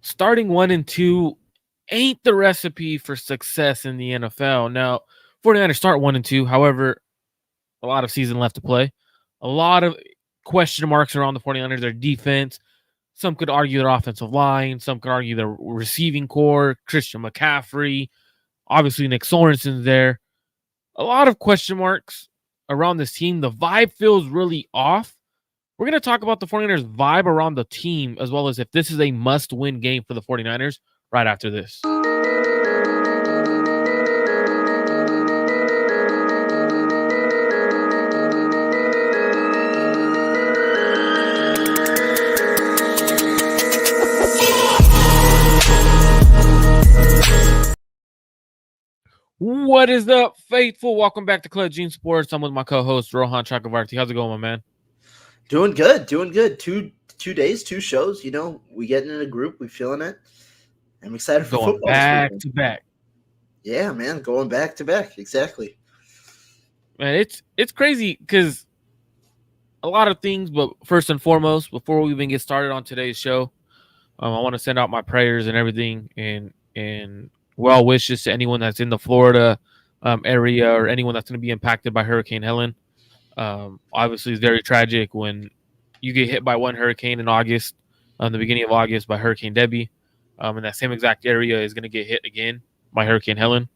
starting 1-2 ain't the recipe for success in the NFL. Now, 49ers start 1-2. However, a lot of season left to play. A lot of question marks around the 49ers, their defense. Some could argue their offensive line. Some could argue their receiving core, Christian McCaffrey. Obviously, Nick Sorensen's there. A lot of question marks around this team. The vibe feels really off. We're going to talk about the 49ers vibe around the team, as well as if this is a must-win game for the 49ers right after this. What is up, faithful? Welcome back to Club Gene Sports. I'm with my co-host, Rohan Chakravarti. How's it going, my man? Doing good. Two days, two shows. We getting in a group. We feeling it. I'm excited for Going football. back to back. Yeah, man, going back to back. Exactly. Man, it's crazy because a lot of things, but first and foremost, before we even get started on today's show, I want to send out my prayers and everything and well wishes to anyone that's in the Florida area or anyone that's going to be impacted by Hurricane Helen. Obviously, it's very tragic when you get hit by one hurricane in August, the beginning of August by Hurricane Debbie, and that same exact area is going to get hit again by Hurricane Helen.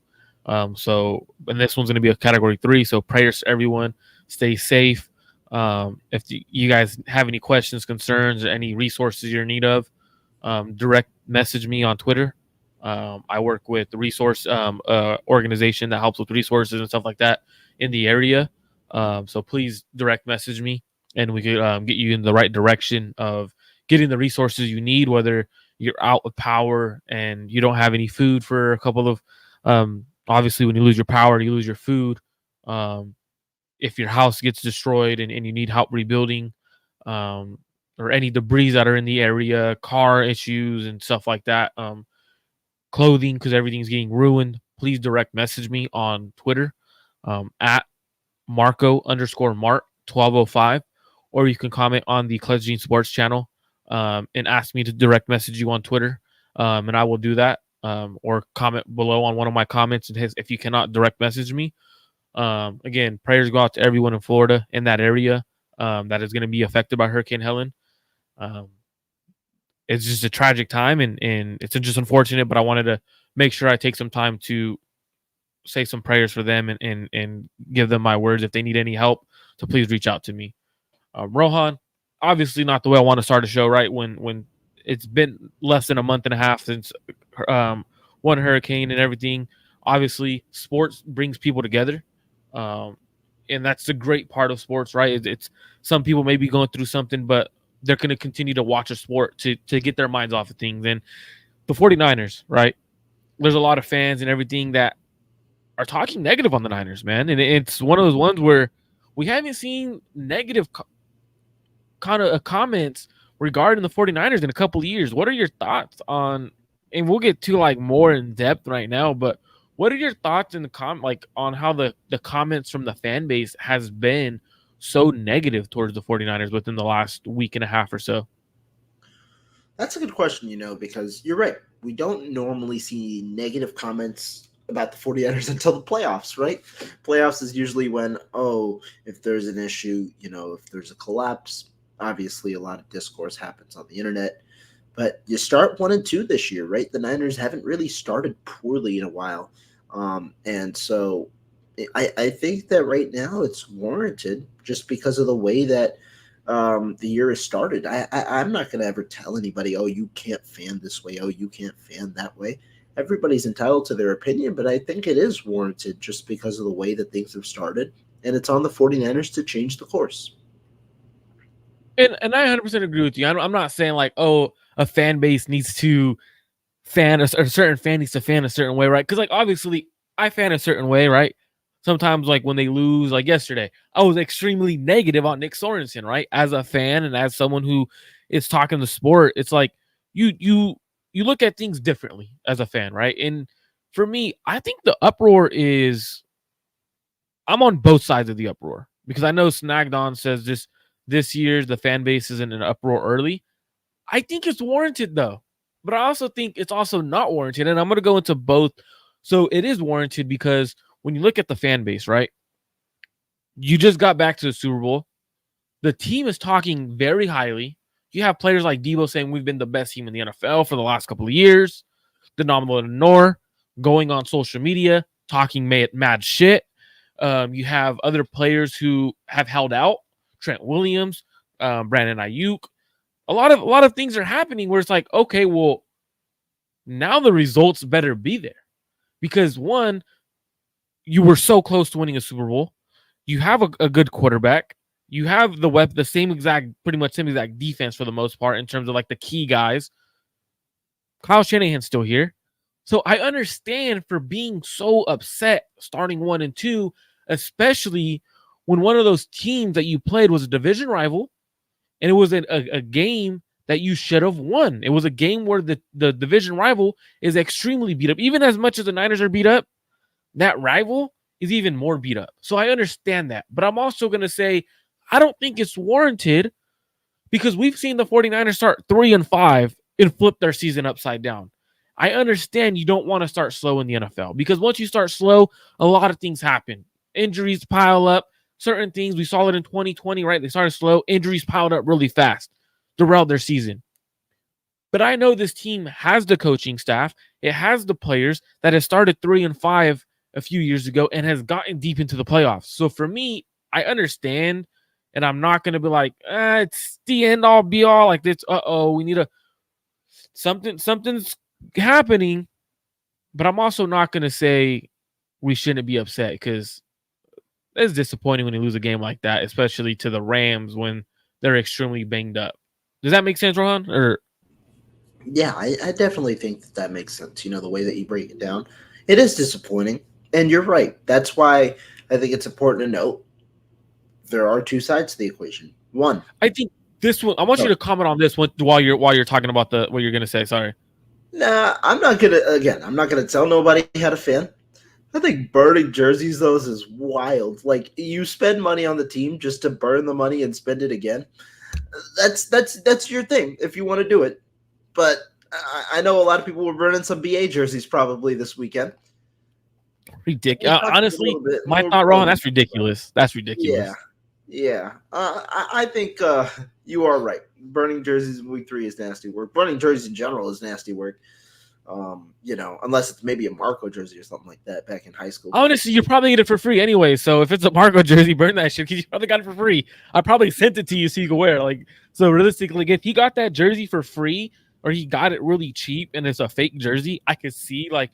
And this one's going to be a Category 3. So prayers to everyone. Stay safe. If you guys have any questions, concerns, or any resources you're in need of, direct message me on Twitter. I work with the resource organization that helps with resources and stuff like that in the area. So please direct message me, and we could get you in the right direction of getting the resources you need, whether you're out of power and you don't have any food for a couple of obviously, when you lose your power, you lose your food. If your house gets destroyed and you need help rebuilding, or any debris that are in the area, car issues and stuff like that, clothing, because everything's getting ruined, please direct message me on Twitter at Marco_Mart1205, or you can comment on the Clutch Gene Sports channel and ask me to direct message you on Twitter, and I will do that. Or comment below on one of my comments if you cannot direct message me. Again, prayers go out to everyone in Florida in that area that is going to be affected by Hurricane Helen. It's just a tragic time, and it's just unfortunate, but I wanted to make sure I take some time to say some prayers for them and give them my words. If they need any help, so please reach out to me. Rohan, obviously not the way I want to start a show, right? When it's been less than a month and a half since one hurricane and everything. Obviously, sports brings people together, and that's the great part of sports, right? It's some people may be going through something, but they're going to continue to watch a sport to get their minds off of things. And the 49ers, right? There's a lot of fans and everything that are talking negative on the Niners, man. And it's one of those ones where we haven't seen negative kind of comments regarding the 49ers in a couple of years. What are your thoughts on, and we'll get to like more in depth right now, but what are your thoughts in the on how the comments from the fan base has been so negative towards the 49ers within the last week and a half or so? That's a good question, because you're right. We don't normally see negative comments about the 49ers until the playoffs, right? Playoffs is usually when, if there's an issue, if there's a collapse, obviously a lot of discourse happens on the internet. But you start 1-2 this year, right? The Niners haven't really started poorly in a while. And so I think that right now it's warranted just because of the way that the year has started. I'm not going to ever tell anybody, you can't fan this way. You can't fan that way. Everybody's entitled to their opinion, but I think it is warranted just because of the way that things have started. And it's on the 49ers to change the course. And I 100% agree with you. I'm not saying like, a fan base needs to fan a certain fan needs to fan a certain way, right? Because like obviously I fan a certain way, right? Sometimes like when they lose, like yesterday, I was extremely negative on Nick Sorensen, right? As a fan and as someone who is talking the sport, it's like you look at things differently as a fan, right? And for me, I think the uproar is, I'm on both sides of the uproar because I know Snagdon says this year's the fan base is in an uproar early. I think it's warranted though. but I also think it's also not warranted. And I'm going to go into both. So it is warranted because when you look at the fan base, right? You just got back to the Super Bowl. The team is talking very highly. You have players like Debo saying we've been the best team in the NFL for the last couple of years. Denominator Nor going on social media talking mad shit. You have other players who have held out. Trent Williams, Brandon Aiyuk. A lot of things are happening where it's like, okay, well, now the results better be there because one, you were so close to winning a Super Bowl. You have a good quarterback. You have the same exact, pretty much same exact defense for the most part in terms of like the key guys. Kyle Shanahan's still here. So I understand for being so upset starting 1-2, especially when one of those teams that you played was a division rival and it was a game that you should have won. It was a game where the division rival is extremely beat up. Even as much as the Niners are beat up, that rival is even more beat up. So I understand that. But I'm also going to say I don't think it's warranted because we've seen the 49ers start 3-5 and flip their season upside down. I understand you don't want to start slow in the NFL because once you start slow, a lot of things happen. Injuries pile up, certain things. We saw it in 2020, right? They started slow, injuries piled up really fast, derailed their season. But I know this team has the coaching staff, it has the players that has started 3-5 a few years ago and has gotten deep into the playoffs. So for me, I understand, and I'm not going to be like, it's the end all be all. Like this, we need a something's happening. But I'm also not going to say we shouldn't be upset because it's disappointing when you lose a game like that, especially to the Rams when they're extremely banged up. Does that make sense, Rohan? Or Yeah, I definitely think that makes sense. The way that you break it down, it is disappointing, and you're right. That's why I think it's important to note there are two sides to the equation. One, I think this one. I want you to comment on this one while you're talking about what you're gonna say. Sorry. nah, I'm not gonna tell nobody how to fan. I think burning jerseys though is wild. Like you spend money on the team just to burn the money and spend it again. That's your thing if you want to do it. But I know a lot of people were burning some BA jerseys probably this weekend. Ridiculous. Honestly, my thought, Rohan, that's ridiculous. That's ridiculous. Yeah. I think you are right. Burning jerseys in week 3 is nasty work. Burning jerseys in general is nasty work. Unless it's maybe a Marco jersey or something like that back in high school. Honestly, you probably get it for free anyway. So if it's a Marco jersey, burn that shit because you probably got it for free. I probably sent it to you so you can wear it. Like, so realistically, if he got that jersey for free or he got it really cheap and it's a fake jersey, I could see like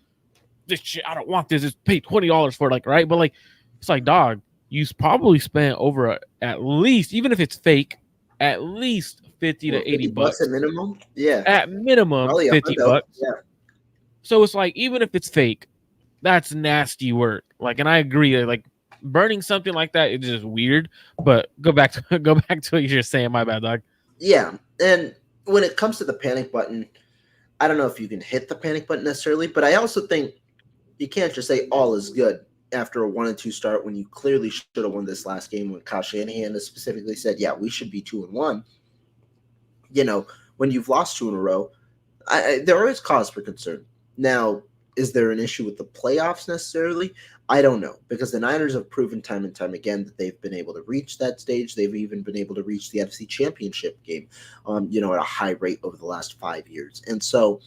this shit. I don't want this. It's paid $20 for it, like right. But like, it's like, dog, you probably spent over at least, even if it's fake, at least 50 to 80 bucks at minimum. Yeah, at minimum probably $50. Yeah. So it's like, even if it's fake, that's nasty work. Like, and I agree. Like, burning something like that is just weird. But go back to what you're saying. My bad, dog. Yeah, and when it comes to the panic button, I don't know if you can hit the panic button necessarily, but I also think you can't just say all is good after a 1-2 start when you clearly should have won this last game. When Kyle Shanahan has specifically said, "Yeah, we should be 2-1." When you've lost 2 in a row, there is cause for concern. Now, is there an issue with the playoffs necessarily? I don't know, because the Niners have proven time and time again that they've been able to reach that stage. They've even been able to reach the NFC Championship game, at a high rate over the last 5 years. And so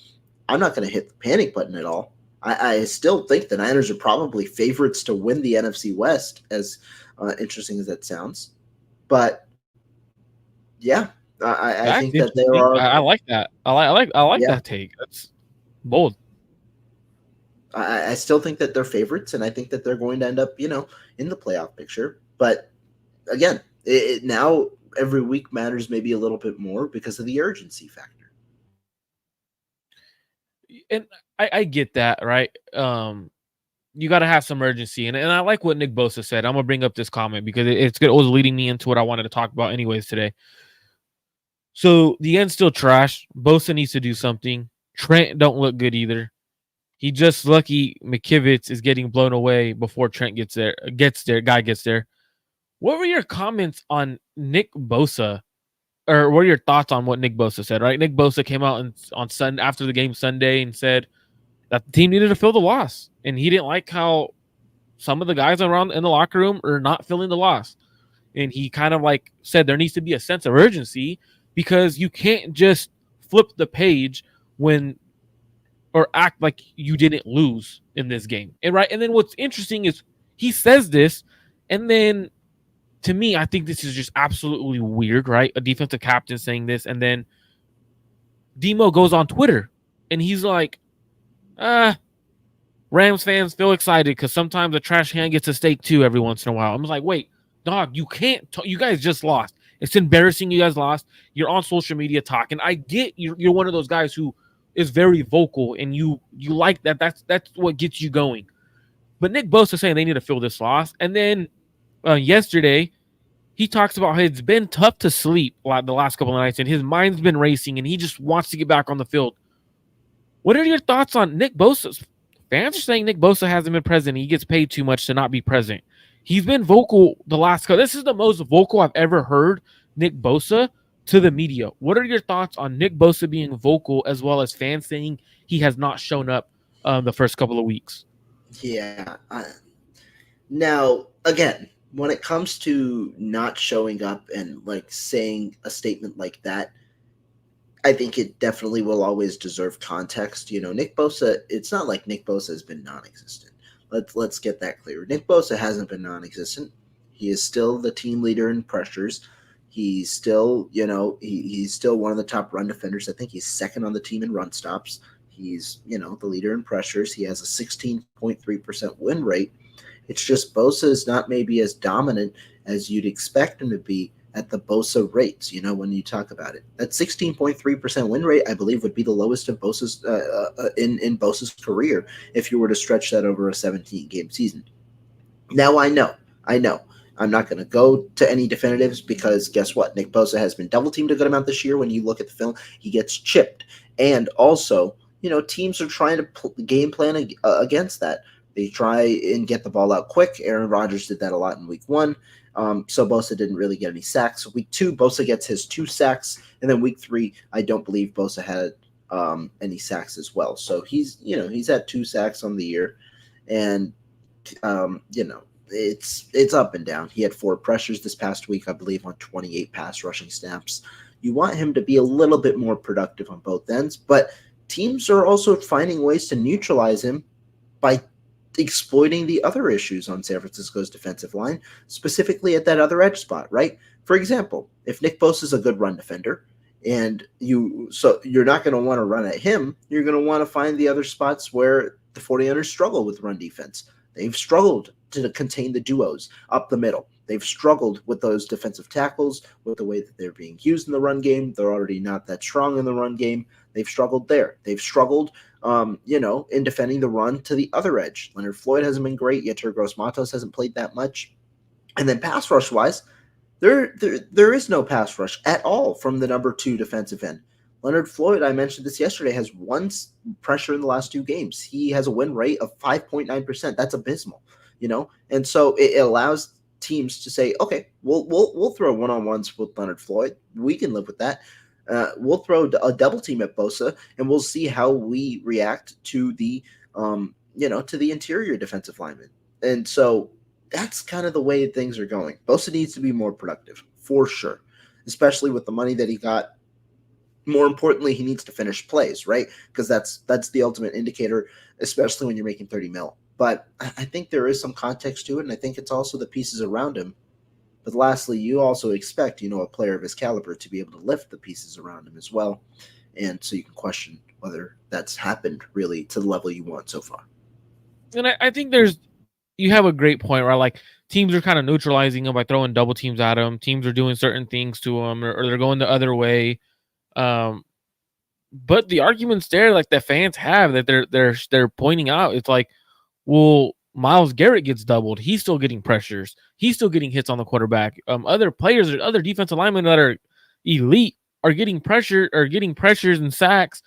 I'm not going to hit the panic button at all. I still think the Niners are probably favorites to win the NFC West, as interesting as that sounds. But, yeah, I think that there are. I like that. I like that take. That's bold. I still think that they're favorites, and I think that they're going to end up, in the playoff picture. But again, now every week matters maybe a little bit more because of the urgency factor. And I get that, right? You got to have some urgency, and I like what Nick Bosa said. I'm gonna bring up this comment because it's good. It was leading me into what I wanted to talk about, anyways, today. So the end's still trash. Bosa needs to do something. Trent don't look good either. He just lucky McKivitz is getting blown away before Trent gets there. What were your comments on Nick Bosa or what are your thoughts on what Nick Bosa said? Right, Nick Bosa came out on Sunday after the game Sunday and said that the team needed to fill the loss, and he didn't like how some of the guys around in the locker room are not feeling the loss, and he kind of like said there needs to be a sense of urgency because you can't just flip the page when or act like you didn't lose in this game. And right, and then what's interesting is he says this, and then to me, I think this is just absolutely weird, right? A defensive captain saying this, and then Demo goes on Twitter and he's like, Rams fans feel excited because sometimes a trash can gets a steak too every once in a while. I'm like, wait, dog, you can't. You guys just lost. It's embarrassing. You guys lost. You're on social media talking. I get you're one of those guys who is very vocal and you like that. That's what gets you going. But Nick Bosa saying they need to fill this loss, and then yesterday he talks about how it's been tough to sleep the last couple of nights, and his mind's been racing, and he just wants to get back on the field. What are your thoughts on Nick Bosa's fans are saying Nick Bosa hasn't been present. He gets paid too much to not be present. He's been vocal the last couple. This is the most vocal I've ever heard Nick Bosa to the media. What are your thoughts on Nick Bosa being vocal as well as fans saying he has not shown up the first couple of weeks? Yeah. Now, again, when it comes to not showing up and like saying a statement like that, I think it definitely will always deserve context. Nick Bosa, it's not like Nick Bosa has been non-existent. Let's get that clear. Nick Bosa hasn't been non-existent. He is still the team leader in pressures. He's still, he's still one of the top run defenders. I think he's second on the team in run stops. He's, the leader in pressures. He has a 16.3% win rate. It's just Bosa is not maybe as dominant as you'd expect him to be at the Bosa rates, when you talk about it. That 16.3% win rate, I believe, would be the lowest of Bosa's in Bosa's career if you were to stretch that over a 17-game season. Now, I know. I'm not going to go to any definitives because guess what? Nick Bosa has been double-teamed a good amount this year. When you look at the film, he gets chipped. And also, teams are trying to game plan against that. They try and get the ball out quick. Aaron Rodgers did that a lot in week 1. So Bosa didn't really get any sacks. Week 2, Bosa gets his 2 sacks. And then week 3, I don't believe Bosa had any sacks as well. So he's had 2 sacks on the year. And, it's up and down. He had 4 pressures this past week, I believe, on 28 pass rushing snaps. You want him to be a little bit more productive on both ends. But teams are also finding ways to neutralize him by exploiting the other issues on San Francisco's defensive line, specifically at that other edge spot, right? For example, if Nick Bosa is a good run defender and you're not going to want to run at him, you're going to want to find the other spots where the 49ers struggle with run defense. They've struggled to contain the duos up the middle. They've struggled with those defensive tackles, with the way that they're being used in the run game. They're already not that strong in the run game. They've struggled there. They've struggled in defending the run to the other edge. Leonard Floyd hasn't been great. Yetur Gross-Matos hasn't played that much. And then pass rush-wise, there is no pass rush at all from the number 2 defensive end. Leonard Floyd, I mentioned this yesterday, has 1 pressure in the last 2 games. He has a win rate of 5.9%. That's abysmal, And so it allows teams to say, okay, we'll throw one-on-ones with Leonard Floyd. We can live with that. We'll throw a double team at Bosa, and we'll see how we react to the, to the interior defensive lineman. And so that's kind of the way things are going. Bosa needs to be more productive, for sure, especially with the money that he got. More importantly, he needs to finish plays, right? Because that's the ultimate indicator, especially when you're making 30 mil. But I think there is some context to it, and I think it's also the pieces around him. But lastly, you also expect, a player of his caliber to be able to lift the pieces around him as well. And so you can question whether that's happened really to the level you want so far. And I think you have a great point, right? Like teams are kind of neutralizing him by throwing double teams at him. Teams are doing certain things to him or they're going the other way. But the arguments there, like the fans have that they're pointing out, it's like, well, Myles Garrett gets doubled. He's still getting pressures. He's still getting hits on the quarterback. Other players or other defensive linemen that are elite are getting pressure or getting pressures and sacks,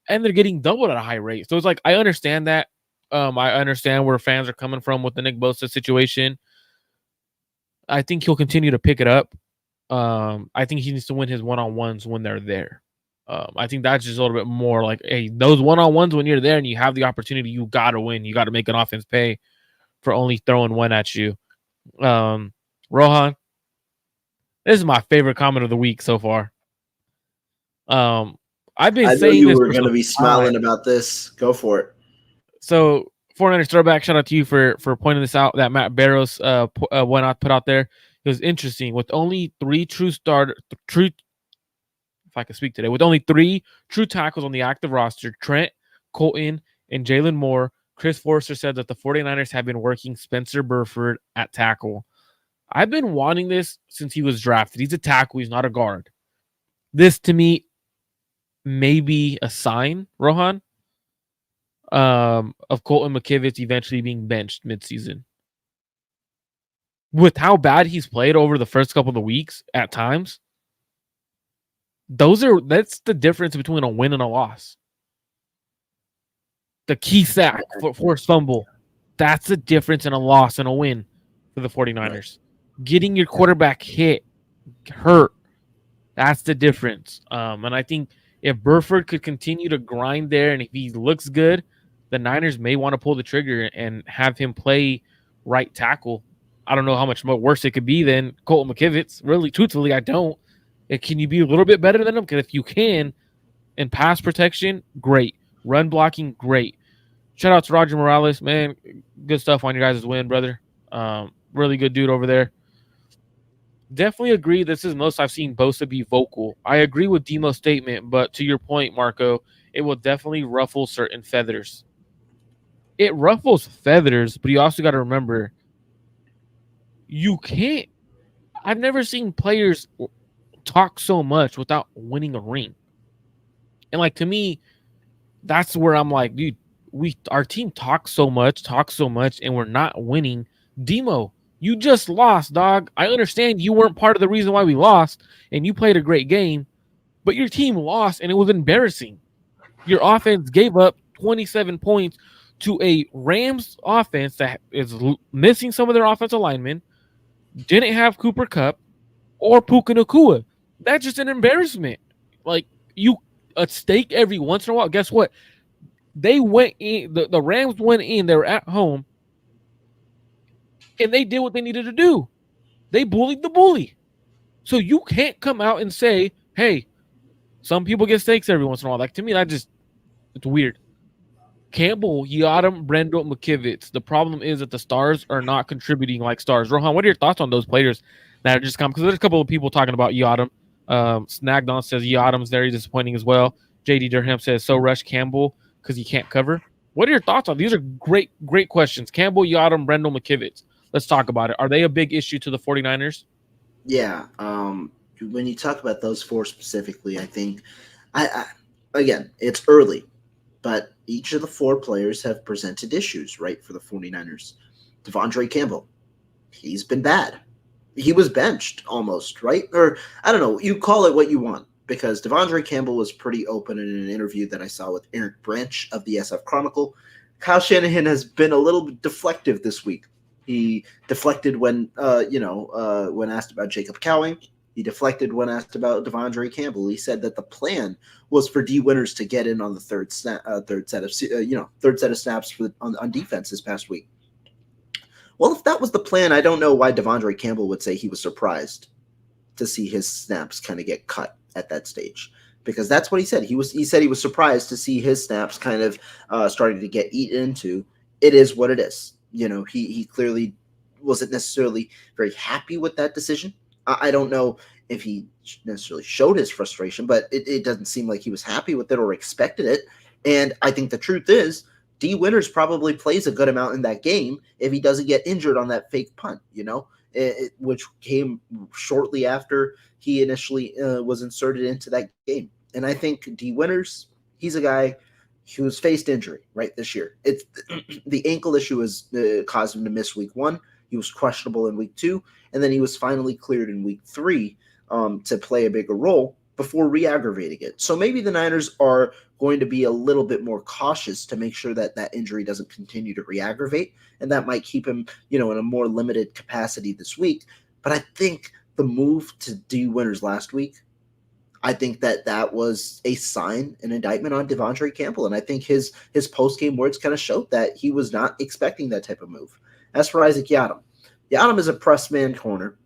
and they're getting doubled at a high rate. So it's like I understand that. I understand where fans are coming from with the Nick Bosa situation. I think he'll continue to pick it up. I think he needs to win his one-on-ones when they're there. I think that's just a little bit more like, hey, those one-on-ones when you're there and you have the opportunity, you got to win. You got to make an offense pay for only throwing one at you. Rohan, this is my favorite comment of the week so far. Um, I've been I know saying you this were for going to some be time. smiling about this. Go for it. So 49ers throwback, shout out to you for pointing this out. That Matt Barrows went out put out there. It was interesting with only three true. If I can speak today, with only three true tackles on the active roster, Trent, Colton, and Jalen Moore. Chris Forrester said that the 49ers have been working Spencer Burford at tackle. I've been wanting this since he was drafted. He's a tackle. He's not a guard. This to me may be a sign, Rohan, of Colton McKivitz eventually being benched midseason. With how bad he's played over the first couple of weeks at times, that's the difference between a win and a loss. The key sack, forced fumble, that's the difference in a loss and a win for the 49ers. Right. Getting your quarterback hurt, that's the difference. And I think if Burford could continue to grind there and if he looks good, the Niners may want to pull the trigger and have him play right tackle. I don't know how much worse it could be than Colton McKivitz. Really, truthfully, I don't. Can you be a little bit better than him? Because if you can, in pass protection, great. Run blocking, great. Shout out to Roger Morales, man. Good stuff on your guys' win, brother. Really good dude over there. Definitely agree. This is most I've seen Bosa be vocal. I agree with Demo's statement, but to your point, Marco, it will definitely ruffle certain feathers. It ruffles feathers, but you also got to remember, you can't. I've never seen players talk so much without winning a ring. And like to me, that's where I'm like, dude, our team talks so much, and we're not winning. Demo, you just lost, dog. I understand you weren't part of the reason why we lost, and you played a great game, but your team lost, and it was embarrassing. Your offense gave up 27 points to a Rams offense that is missing some of their offensive linemen, didn't have Cooper Kupp or Puka Nacua. That's just an embarrassment. Like, you a stake every once in a while. Guess what? They went in, the Rams went in, they were at home, and they did what they needed to do. They bullied the bully. So you can't come out and say, hey, some people get stakes every once in a while. Like, to me, it's weird. Campbell, Yadam, Brendel, McKivitz. The problem is that the stars are not contributing like stars. Rohan, what are your thoughts on those players that are just coming? Because there's a couple of people talking about Yadam. Snagged on says Yadam's very disappointing as well. JD Durham says, so rush Campbell because he can't cover. What are your thoughts on these? Are great questions. Campbell, Yadam, Brendel, McKivitz. Let's talk about it. Are they a big issue to the 49ers? Yeah. When you talk about those four specifically, I think, again, it's early, but each of the four players have presented issues, right, for the 49ers. Devondre Campbell, he's been bad. He was benched almost, right? Or, I don't know, you call it what you want, because Devondre Campbell was pretty open in an interview that I saw with Eric Branch of the SF Chronicle. Kyle Shanahan has been a little bit deflective this week. He deflected when asked about Jacob Cowing. He deflected when asked about Devondre Campbell. He said that the plan was for D. Winters to get in on the third set of snaps on defense this past week. Well, if that was the plan, I don't know why Devondre Campbell would say he was surprised to see his snaps kind of get cut at that stage, because that's what he said. He said he was surprised to see his snaps kind of starting to get eaten into. It is what it is. He clearly wasn't necessarily very happy with that decision. I don't know if he necessarily showed his frustration, but it doesn't seem like he was happy with it or expected it. And I think the truth is, D. Winters probably plays a good amount in that game if he doesn't get injured on that fake punt, which came shortly after he initially was inserted into that game. And I think D. Winters, he's a guy who's faced injury, right, this year. It's the ankle issue has caused him to miss week 1. He was questionable in week 2, and then he was finally cleared in week 3 to play a bigger role before re-aggravating it. So maybe the Niners are going to be a little bit more cautious to make sure that that injury doesn't continue to re-aggravate, and that might keep him, in a more limited capacity this week. But I think the move to do winners last week, I think that was a sign, an indictment on Devondre Campbell, and I think his post game words kind of showed that he was not expecting that type of move. As for Isaac Yiadom, Yiadom is a press man corner,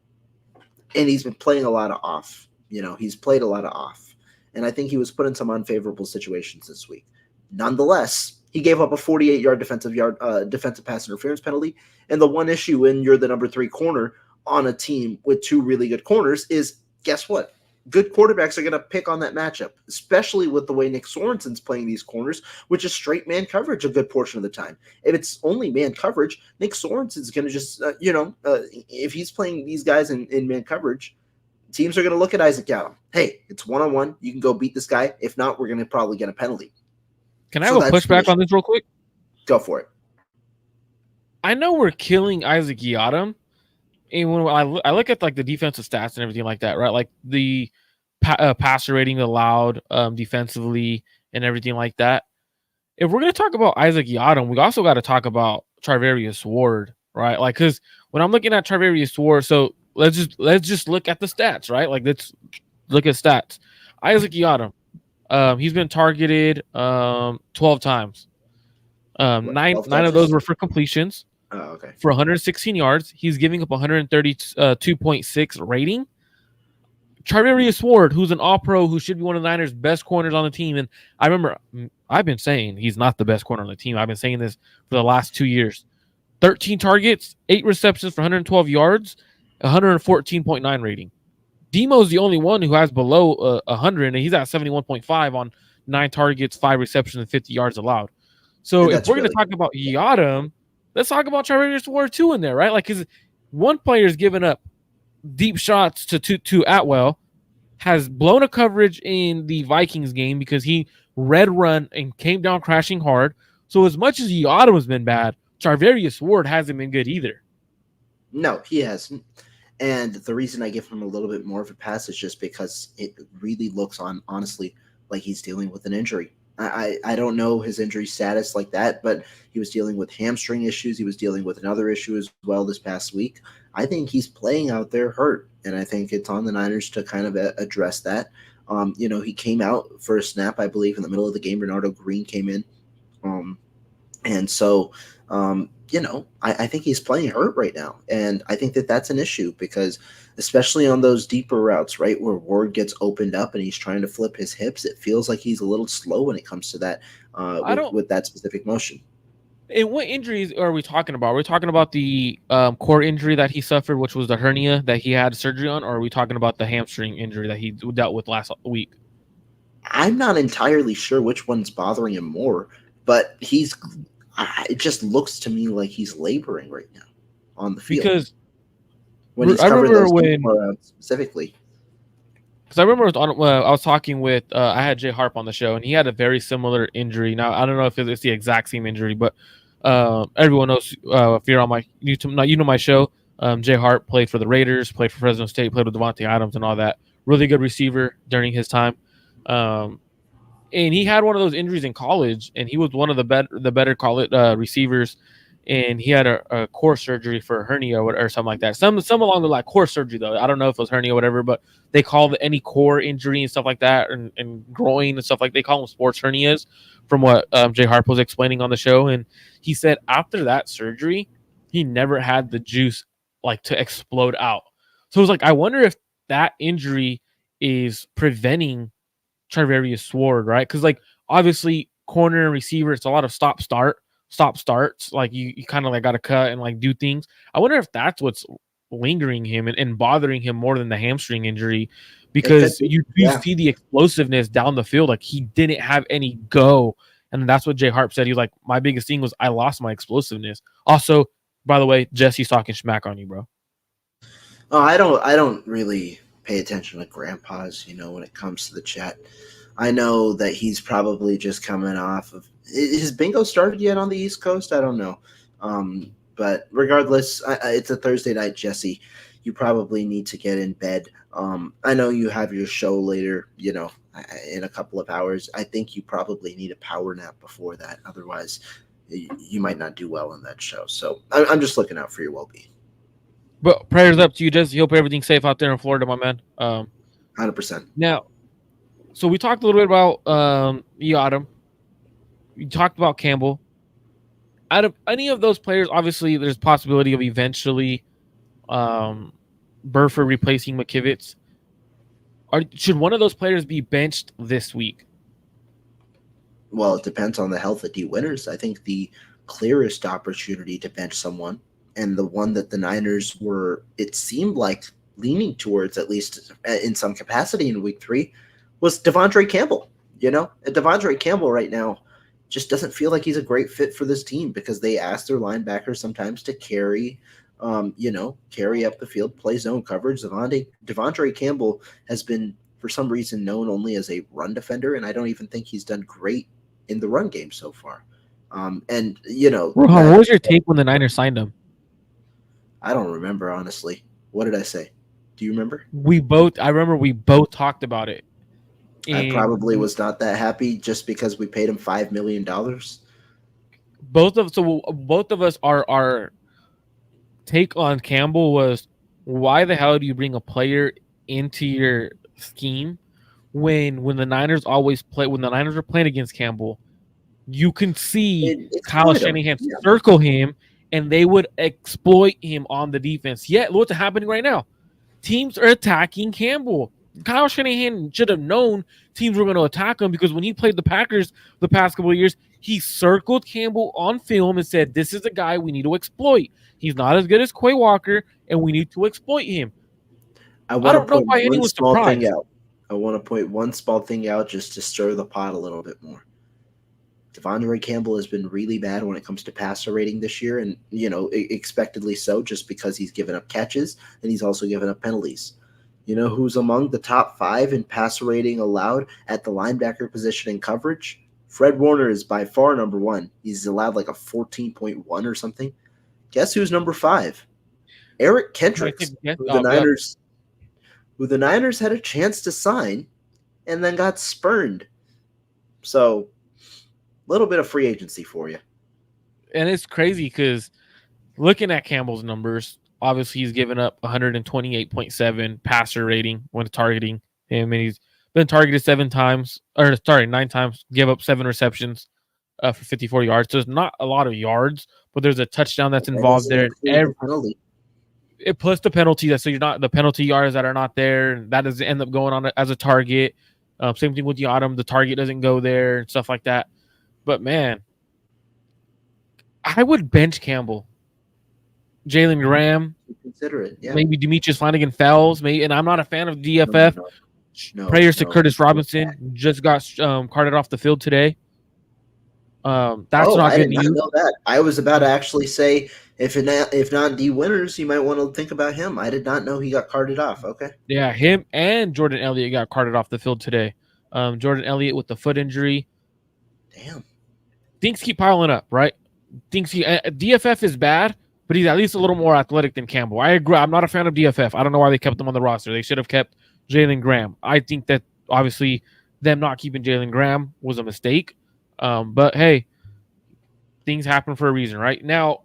and he's been playing a lot of off. He's played a lot of off, and I think he was put in some unfavorable situations this week. Nonetheless, he gave up a 48-yard defensive pass interference penalty, and the one issue when you're the number 3 corner on a team with 2 really good corners is, guess what? Good quarterbacks are going to pick on that matchup, especially with the way Nick Sorensen's playing these corners, which is straight man coverage a good portion of the time. If it's only man coverage, Nick Sorensen's going to just, if he's playing these guys in man coverage, teams are going to look at Isaac Yiadom. Hey, it's one-on-one. You can go beat this guy. If not, we're going to probably get a penalty. Can I have a pushback on this real quick? Go for it. I know we're killing Isaac Yiadom. And when I look at like the defensive stats and everything like that, right? Like the passer rating allowed defensively and everything like that. If we're going to talk about Isaac Yiadom, we also got to talk about Charvarius Ward, right? Like, because when I'm looking at Charvarius Ward, so let's just look at the stats, right? Like, let's look at stats. Isaac Yiadom, he's been targeted 12 times. Nine of those were for completions. Oh, okay. For 116 yards. He's giving up 132.6 rating. Charvarius Ward, who's an all-pro, who should be one of the Niners' best corners on the team. And I remember I've been saying he's not the best corner on the team. I've been saying this for the last 2 years. 13 targets, 8 receptions for 112 yards, 114.9 rating. Demo's the only one who has below 100, and he's at 71.5 on 9 targets, 5 receptions, and 50 yards allowed. So if we're going to talk about Yiadom, let's talk about Charvarius Ward too in there, right? Like, because one player's given up deep shots to Atwell, has blown a coverage in the Vikings game because he red run and came down crashing hard. So as much as Yiadom has been bad, Charvarius Ward hasn't been good either. No, he hasn't. And the reason I give him a little bit more of a pass is just because it really looks honestly, like he's dealing with an injury. I don't know his injury status like that, but he was dealing with hamstring issues. He was dealing with another issue as well this past week. I think he's playing out there hurt, and I think it's on the Niners to kind of address that. He came out for a snap, I believe, in the middle of the game. Bernardo Green came in. And so, I think he's playing hurt right now. And I think that's an issue because especially on those deeper routes, right, where Ward gets opened up and he's trying to flip his hips, it feels like he's a little slow when it comes to that with that specific motion. And what injuries are we talking about? Are we talking about the core injury that he suffered, which was the hernia that he had surgery on, or are we talking about the hamstring injury that he dealt with last week? I'm not entirely sure which one's bothering him more, but it just looks to me like he's laboring right now on the field. Because when he's covering those specifically. Because I remember I was talking with I had Jay Harp on the show, and he had a very similar injury. Now I don't know if it's the exact same injury, but everyone knows if you're on my YouTube, my show. Jay Harp played for the Raiders, played for Fresno State, played with Devontae Adams and all that. Really good receiver during his time. And he had one of those injuries in college, and he was one of the better college receivers. And he had a core surgery for a hernia or something like that. Some along the line, core surgery though. I don't know if it was hernia or whatever, but they call any core injury and stuff like that, and groin and stuff like they call them sports hernias. From what Jay Harp was explaining on the show, and he said after that surgery, he never had the juice like to explode out. So it was like, I wonder if that injury is preventing Charvarius Ward, right? Because like obviously corner and receiver, it's a lot of stop starts. Like you kind of like got to cut and like do things. I wonder if that's what's lingering him and bothering him more than the hamstring injury, because you see the explosiveness down the field. Like he didn't have any go, and that's what Jay Harp said. He was like, my biggest thing was I lost my explosiveness. Also, by the way, Jesse's talking smack on you, bro. Oh, I don't really pay attention to grandpas, when it comes to the chat. I know that he's probably just coming off of his bingo started yet on the East Coast. I don't know. But regardless, it's a Thursday night, Jesse. You probably need to get in bed. I know you have your show later, in a couple of hours. I think you probably need a power nap before that. Otherwise, you might not do well in that show. So I'm just looking out for your well-being. But prayers up to you, Jesse. Hope everything's safe out there in Florida, my man. 100%. Now, so we talked a little bit about Yadam. We talked about Campbell. Out of any of those players, obviously, there's possibility of eventually Burford replacing McKivitz. Should one of those players be benched this week? Well, it depends on the health of D Winners. I think the clearest opportunity to bench someone, and the one that the Niners were, it seemed like, leaning towards, at least in some capacity in week 3, was Devondre Campbell. And Devondre Campbell right now just doesn't feel like he's a great fit for this team because they ask their linebackers sometimes to carry up the field, play zone coverage. Devondre Campbell has been, for some reason, known only as a run defender, and I don't even think he's done great in the run game so far. Rohan, what was your take when the Niners signed him? I don't remember, honestly. What did I say? Do you remember? I remember we both talked about it. I probably was not that happy just because we paid him $5 million. Both of us, our take on Campbell was, why the hell do you bring a player into your scheme when the Niners were playing against Campbell, you can see Kyle Shanahan circle him and they would exploit him on the defense. Yet, look what's happening right now. Teams are attacking Campbell. Kyle Shanahan should have known teams were going to attack him because when he played the Packers the past couple of years, he circled Campbell on film and said, this is a guy we need to exploit. He's not as good as Quay Walker, and we need to exploit him. I don't know why anyone's surprised. I want to point one small thing out just to stir the pot a little bit more. Devondre Campbell has been really bad when it comes to passer rating this year, and, expectedly so just because he's given up catches and he's also given up penalties. You know who's among the top 5 in passer rating allowed at the linebacker position in coverage? Fred Warner is by far number 1. He's allowed like a 14.1 or something. Guess who's number 5? Eric Kendricks, who the Niners had a chance to sign and then got spurned. So, a little bit of free agency for you. And it's crazy because looking at Campbell's numbers, obviously he's given up 128.7 passer rating when targeting him, and he's been targeted 9 times, give up 7 receptions for 54 yards. So it's not a lot of yards, but there's a touchdown that's involved there. It plus the penalty, so you're not the penalty yards that are not there. That doesn't end up going on as a target. Same thing with the Autumn, the target doesn't go there and stuff like that. But man, I would bench Campbell, Jalen Graham, consider it. Yeah. Maybe Demetrius Flanagan-Fells. Maybe, and I'm not a fan of DFF. Prayers to Curtis Robinson, just got carted off the field today. That's not good news. Know that. I was about to actually say, if not D Winners, you might want to think about him. I did not know he got carted off. Okay. Yeah, him and Jordan Elliott got carted off the field today. Jordan Elliott with the foot injury. Damn. Things keep piling up, right? DFF is bad, but he's at least a little more athletic than Campbell. I agree. I'm not a fan of DFF. I don't know why they kept him on the roster. They should have kept Jalen Graham. I think that obviously them not keeping Jalen Graham was a mistake. But hey, things happen for a reason, right? Now,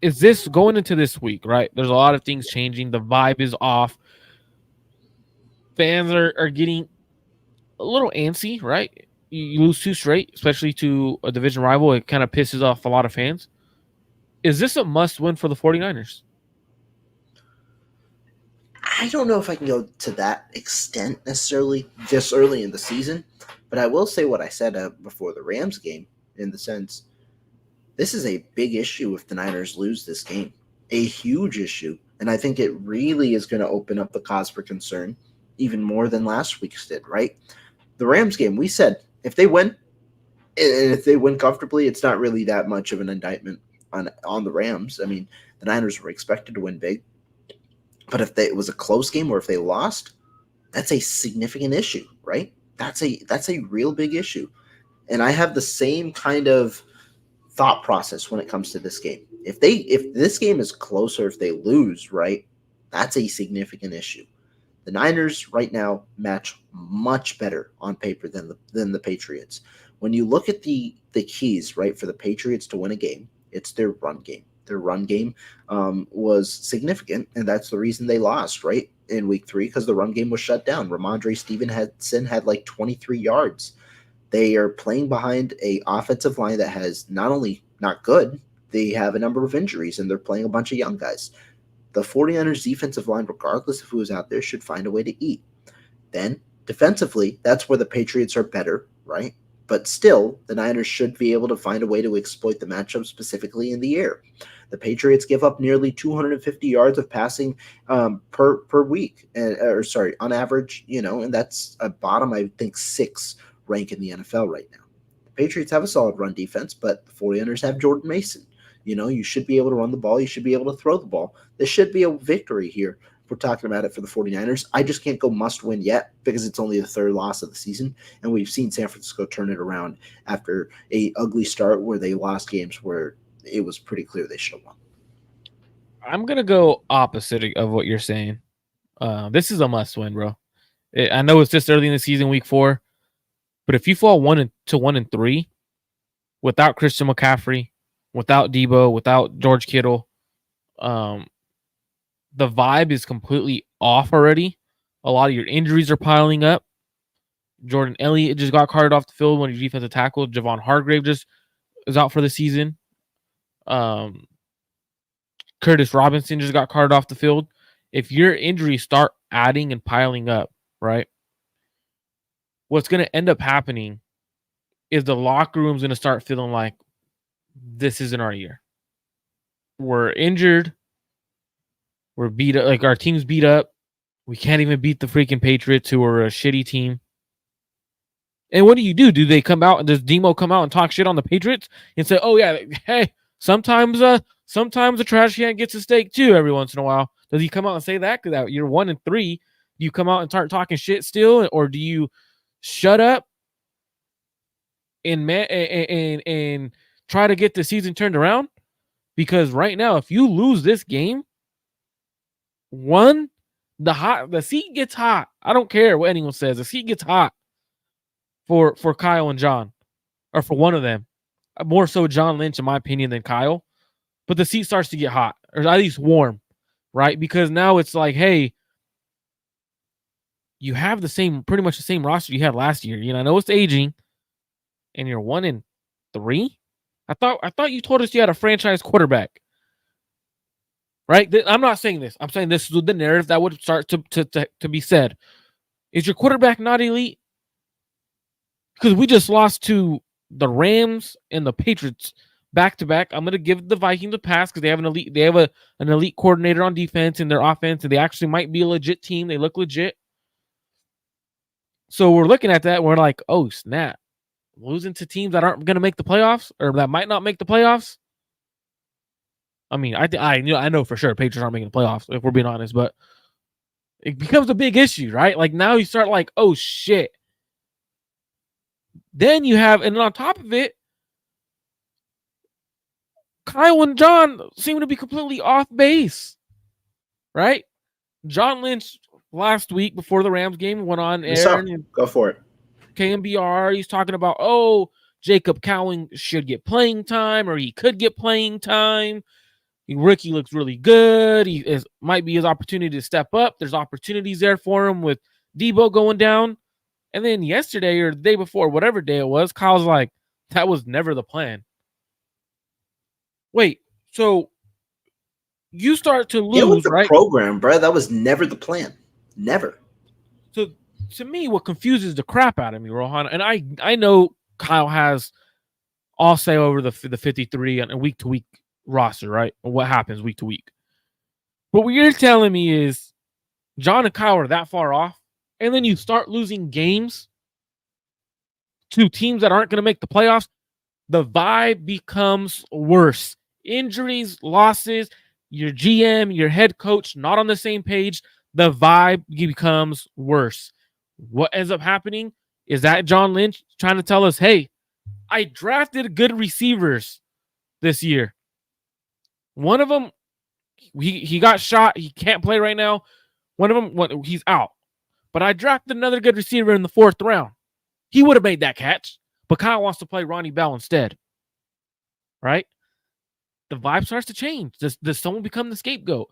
is this going into this week, right? There's a lot of things changing. The vibe is off. Fans are getting a little antsy, right? You lose 2 straight, especially to a division rival. It kind of pisses off a lot of fans. Is this a must-win for the 49ers? I don't know if I can go to that extent necessarily this early in the season, but I will say what I said before the Rams game, in the sense, this is a big issue if the Niners lose this game, a huge issue, and I think it really is going to open up the cause for concern even more than last week's did, right? The Rams game, we said, if they win, and if they win comfortably, it's not really that much of an indictment on the Rams. I mean, the Niners were expected to win big. But if it was a close game or if they lost, that's a significant issue, right? That's a real big issue. And I have the same kind of thought process when it comes to this game. If this game is close or if they lose, right, that's a significant issue. The Niners right now match much better on paper than the Patriots. When you look at the keys, right, for the Patriots to win a game, it's their run game. Their run game was significant, and that's the reason they lost, right, in week 3, because the run game was shut down. Ramondre Stevenson had like 23 yards. They are playing behind a offensive line that has not only not good, they have a number of injuries, and they're playing a bunch of young guys. The 49ers defensive line, regardless of who's out there, should find a way to eat. Then, defensively, that's where the Patriots are better, right? But still, the Niners should be able to find a way to exploit the matchup, specifically in the air. The Patriots give up nearly 250 yards of passing per week, on average, and that's a bottom, I think, 6 rank in the NFL right now. The Patriots have a solid run defense, but the 49ers have Jordan Mason. You should be able to run the ball. You should be able to throw the ball. This should be a victory here. We're talking about it for the 49ers. I just can't go must win yet because it's only the 3rd loss of the season, and we've seen San Francisco turn it around after a ugly start where they lost games where it was pretty clear they should have won. I'm gonna go opposite of what you're saying. This is a must win, bro. I know it's just early in the season, week 4, but if you fall 1-3 without Christian McCaffrey, without Debo, without George Kittle, the vibe is completely off already. A lot of your injuries are piling up. Jordan Elliott just got carted off the field when your defensive tackle. Javon Hargrave just is out for the season. Curtis Robinson just got carted off the field. If your injuries start adding and piling up, right, what's going to end up happening is the locker room's going to start feeling like this isn't our year. We're injured. We're beat up. Like, our team's beat up. We can't even beat the freaking Patriots, who are a shitty team. And what do? Do they come out and does Demo come out and talk shit on the Patriots and say, "Oh yeah, hey, sometimes the trash can gets a steak too every once in a while"? Does he come out and say that? Because you're 1-3, do you come out and start talking shit still, or do you shut up and try to get the season turned around? Because right now, if you lose this game, the seat gets hot. I don't care what anyone says. The seat gets hot for Kyle and John, or for one of them. More so John Lynch, in my opinion, than Kyle. But the seat starts to get hot, or at least warm, right? Because now it's like, hey, you have pretty much the same roster you had last year. I know it's aging, and you're 1-3. I thought you told us you had a franchise quarterback, right? I'm not saying this. I'm saying this is the narrative that would start to be said. Is your quarterback not elite? Because we just lost to the Rams and the Patriots back to back. I'm going to give the Vikings a pass because they have an elite coordinator on defense and their offense, and they actually might be a legit team. They look legit. So we're looking at that, and we're like, oh snap, losing to teams that aren't going to make the playoffs, or that might not make the playoffs. I mean, I know for sure Patriots aren't making the playoffs, if we're being honest, but it becomes a big issue, right? Like, now you start like, oh shit. Then you have, and on top of it, Kyle and John seem to be completely off base, right? John Lynch last week before the Rams game went on air and go for it. KMBR. He's talking about, Jacob Cowing should get playing time, or he could get playing time. Ricky looks really good. Might be his opportunity to step up. There's opportunities there for him with Debo going down. And then yesterday or the day before, whatever day it was, Kyle's like, that was never the plan. Wait, so you start to lose, get with the right? Program, bro. That was never the plan. Never. So to me, what confuses the crap out of me, Rohan, and I know Kyle has all say over the 53 on a week-to-week roster, right? Or what happens week to week. But what you're telling me is John and Kyle are that far off, and then you start losing games to teams that aren't going to make the playoffs. The vibe becomes worse. Injuries, losses, your GM, your head coach not on the same page. The vibe becomes worse. What ends up happening is that John Lynch trying to tell us, hey, I drafted good receivers this year. One of them, he got shot. He can't play right now. One of them, he's out. But I drafted another good receiver in the 4th round. He would have made that catch. But Kyle wants to play Ronnie Bell instead. Right? the vibe starts to change. Does someone become the scapegoat?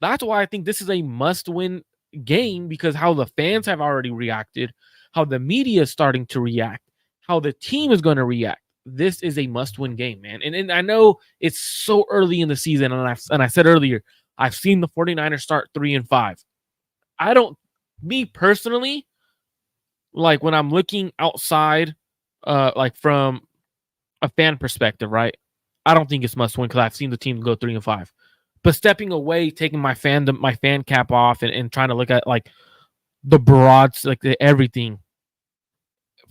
That's why I think this is a must-win game, because how the fans have already reacted, how the media is starting to react, how the team is going to react. This is a must-win game, man. And I know it's so early in the season, and I said earlier, I've seen the 49ers start 3-5. I don't, me personally, like when I'm looking outside, like from a fan perspective, right? I don't think it's must win because I've seen the team go 3-5. But stepping away, taking my fan cap off, and trying to look at like the broads, like everything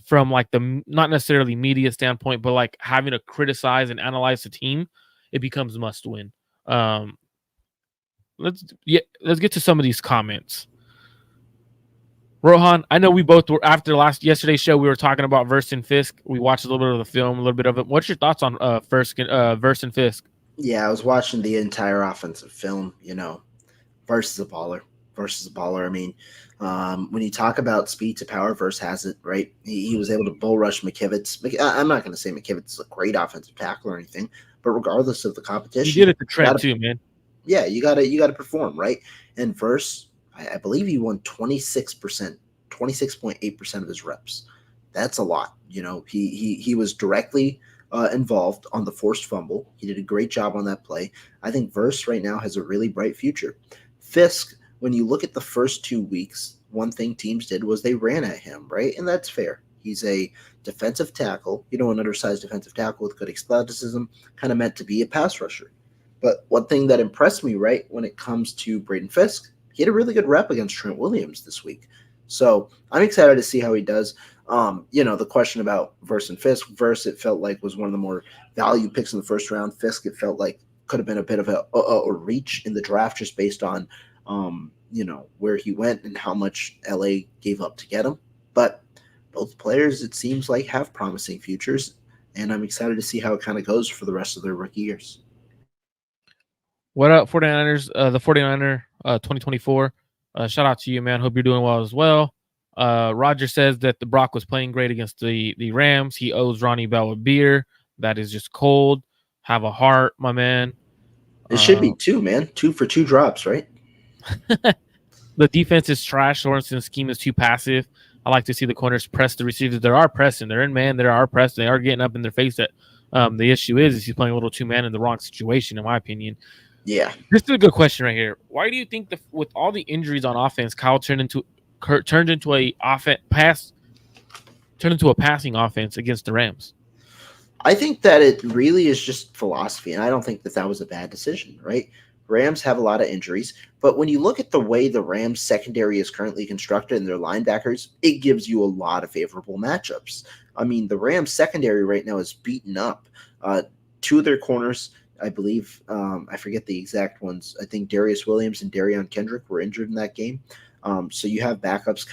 from like the not necessarily media standpoint, but like having to criticize and analyze the team, it becomes must win. Um, let's get to some of these comments. Rohan, I know we both were after yesterday's show. We were talking about Verse and Fisk. We watched a little bit of the film, a little bit of it. What's your thoughts on Verse and Fisk? Yeah, I was watching the entire offensive film. Verse is a baller. Verse is a baller. I mean, when you talk about speed to power, Verse has it, right? He was able to bull rush McKivitz. I'm not going to say McKivitz is a great offensive tackle or anything, but regardless of the competition, he did it to Trent too, man. Yeah, you gotta perform, right? And Verse, I believe he won 26.8% of his reps. That's a lot. He was directly involved on the forced fumble. He did a great job on that play. I think Verse right now has a really bright future. Fisk, when you look at the first 2 weeks, one thing teams did was they ran at him, right? And that's fair. He's a defensive tackle, an undersized defensive tackle with good athleticism, kind of meant to be a pass rusher. But one thing that impressed me, right, when it comes to Braden Fisk, he had a really good rep against Trent Williams this week. So I'm excited to see how he does. The question about Verse and Fisk, Verse, it felt like was one of the more value picks in the first round. Fisk, it felt like could have been a bit of a reach in the draft just based on, where he went and how much LA gave up to get him. But both players, it seems like, have promising futures, and I'm excited to see how it kind of goes for the rest of their rookie years. What up, 49ers? The 49er 2024. Shout out to you, man. Hope you're doing well as well. Roger says that the Brock was playing great against the Rams. He owes Ronnie Bell a beer. That is just cold. Have a heart, my man. It should be 2, man. 2 for 2 drops, right? The defense is trash. Sorensen's scheme is too passive. I like to see the corners press the receivers. They are pressing. They're in man. They are pressing. They are getting up in their face. That the issue is he's playing a little too man in the wrong situation, in my opinion. Yeah. This is a good question right here. Why do you think with all the injuries on offense, Kyle turned into a passing offense against the Rams? I think that it really is just philosophy, and I don't think that was a bad decision, right? Rams have a lot of injuries, but when you look at the way the Rams secondary is currently constructed and their linebackers, it gives you a lot of favorable matchups. I mean, the Rams secondary right now is beaten up. 2 of their corners, I believe, I forget the exact ones. I think Darius Williams and Darion Kendrick were injured in that game. So you have backups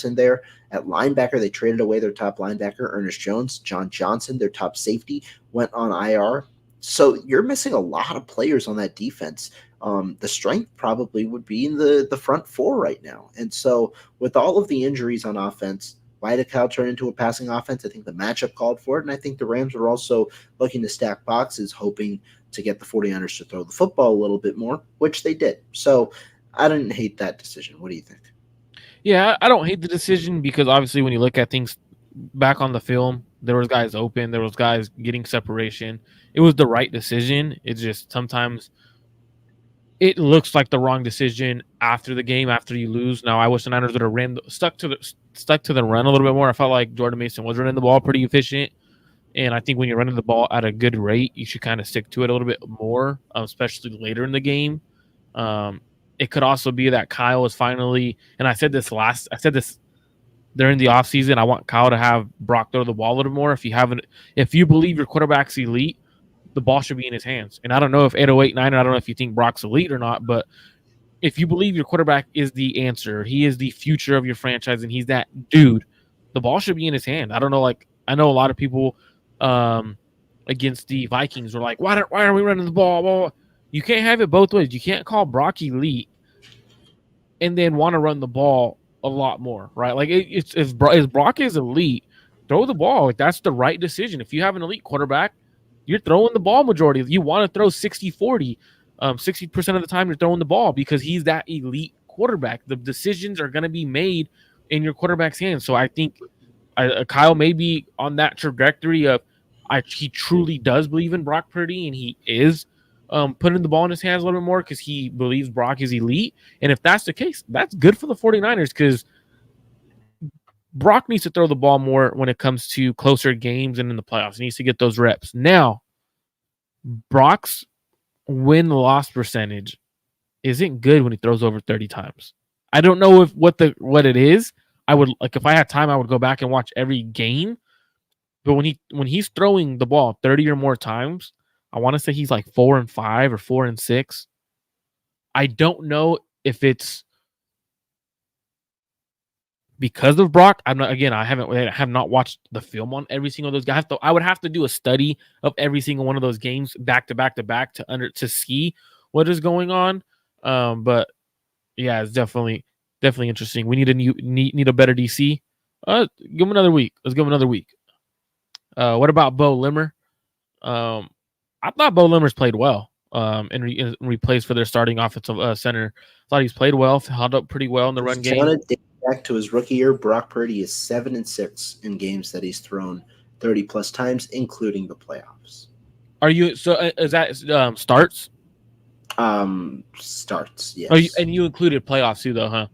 in there. At linebacker, they traded away their top linebacker, Ernest Jones. John Johnson, their top safety, went on IR. So you're missing a lot of players on that defense. The strength probably would be in the front 4 right now. And so with all of the injuries on offense, why did Kyle turn into a passing offense? I think the matchup called for it, and I think the Rams were also looking to stack boxes, hoping to get the 49ers to throw the football a little bit more, which they did. So I didn't hate that decision. What do you think? Yeah, I don't hate the decision because obviously when you look at things back on the film, there was guys open, there was guys getting separation. It was the right decision. It's just sometimes it looks like the wrong decision after the game, after you lose. Now, I wish the Niners would have stuck to the run a little bit more. I felt like Jordan Mason was running the ball pretty efficient, and I think when you're running the ball at a good rate, you should kind of stick to it a little bit more, especially later in the game. It could also be that Kyle is finally, and I said this during the offseason, I want Kyle to have Brock throw the ball a little more. If you believe your quarterback's elite, the ball should be in his hands. And I don't know if 808-9, I don't know if you think Brock's elite or not, but if you believe your quarterback is the answer, he is the future of your franchise, and he's that dude, the ball should be in his hand. I don't know, I know a lot of people against the Vikings were like, why are we running the ball? Blah, blah. You can't have it both ways. You can't call Brock elite and then want to run the ball a lot more, right? Like if Brock is elite, throw the ball. Like that's the right decision. If you have an elite quarterback, you're throwing the ball majority. You want to throw 60-40. 60% of the time you're throwing the ball because he's that elite quarterback. The decisions are going to be made in your quarterback's hands. So I think Kyle may be on that trajectory of he truly does believe in Brock Purdy, and he is putting the ball in his hands a little bit more because he believes Brock is elite. And if that's the case, that's good for the 49ers because Brock needs to throw the ball more when it comes to closer games and in the playoffs. He needs to get those reps. Now, Brock's win-loss percentage isn't good when he throws over 30 times. I don't know what it is. I would if I had time, I would go back and watch every game. But when he's throwing the ball 30 or more times, I want to say he's like 4-5 or 4-6. I don't know if it's because of Brock. I have not watched the film on every single of those guys. I would have to do a study of every single one of those games back to back to see what is going on. But yeah, it's definitely interesting. We need a better DC. Give him another week. Let's give him another week. What about Bo Limmer? I thought Bo Limmer's played well. In replace for their starting offensive center. Thought he's played well, held up pretty well in the run game. Back to his rookie year, Brock Purdy is 7-6 in games that he's thrown 30 plus times, including the playoffs. Are you is that starts? Starts, yes. Oh, and you included playoffs too, though, huh?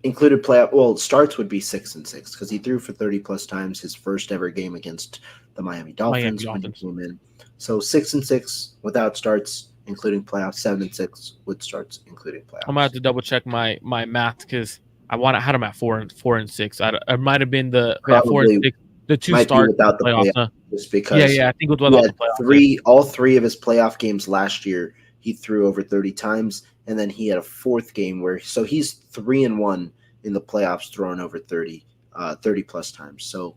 Included playoff. Well, starts would be 6-6 because he threw for 30 plus times his first ever game against the Miami Dolphins when he came in. So 6-6 without starts, including playoffs. 7-6 with starts, including playoffs. I'm gonna have to double check my math because I had him at 4-6. I might have been the 4-6, the two starts without the playoffs. Huh? Just because I think it was without the playoffs. All three of his playoff games last year, he threw over 30 times, and then he had a fourth game where he's 3-1 in the playoffs, throwing over 30 plus times. So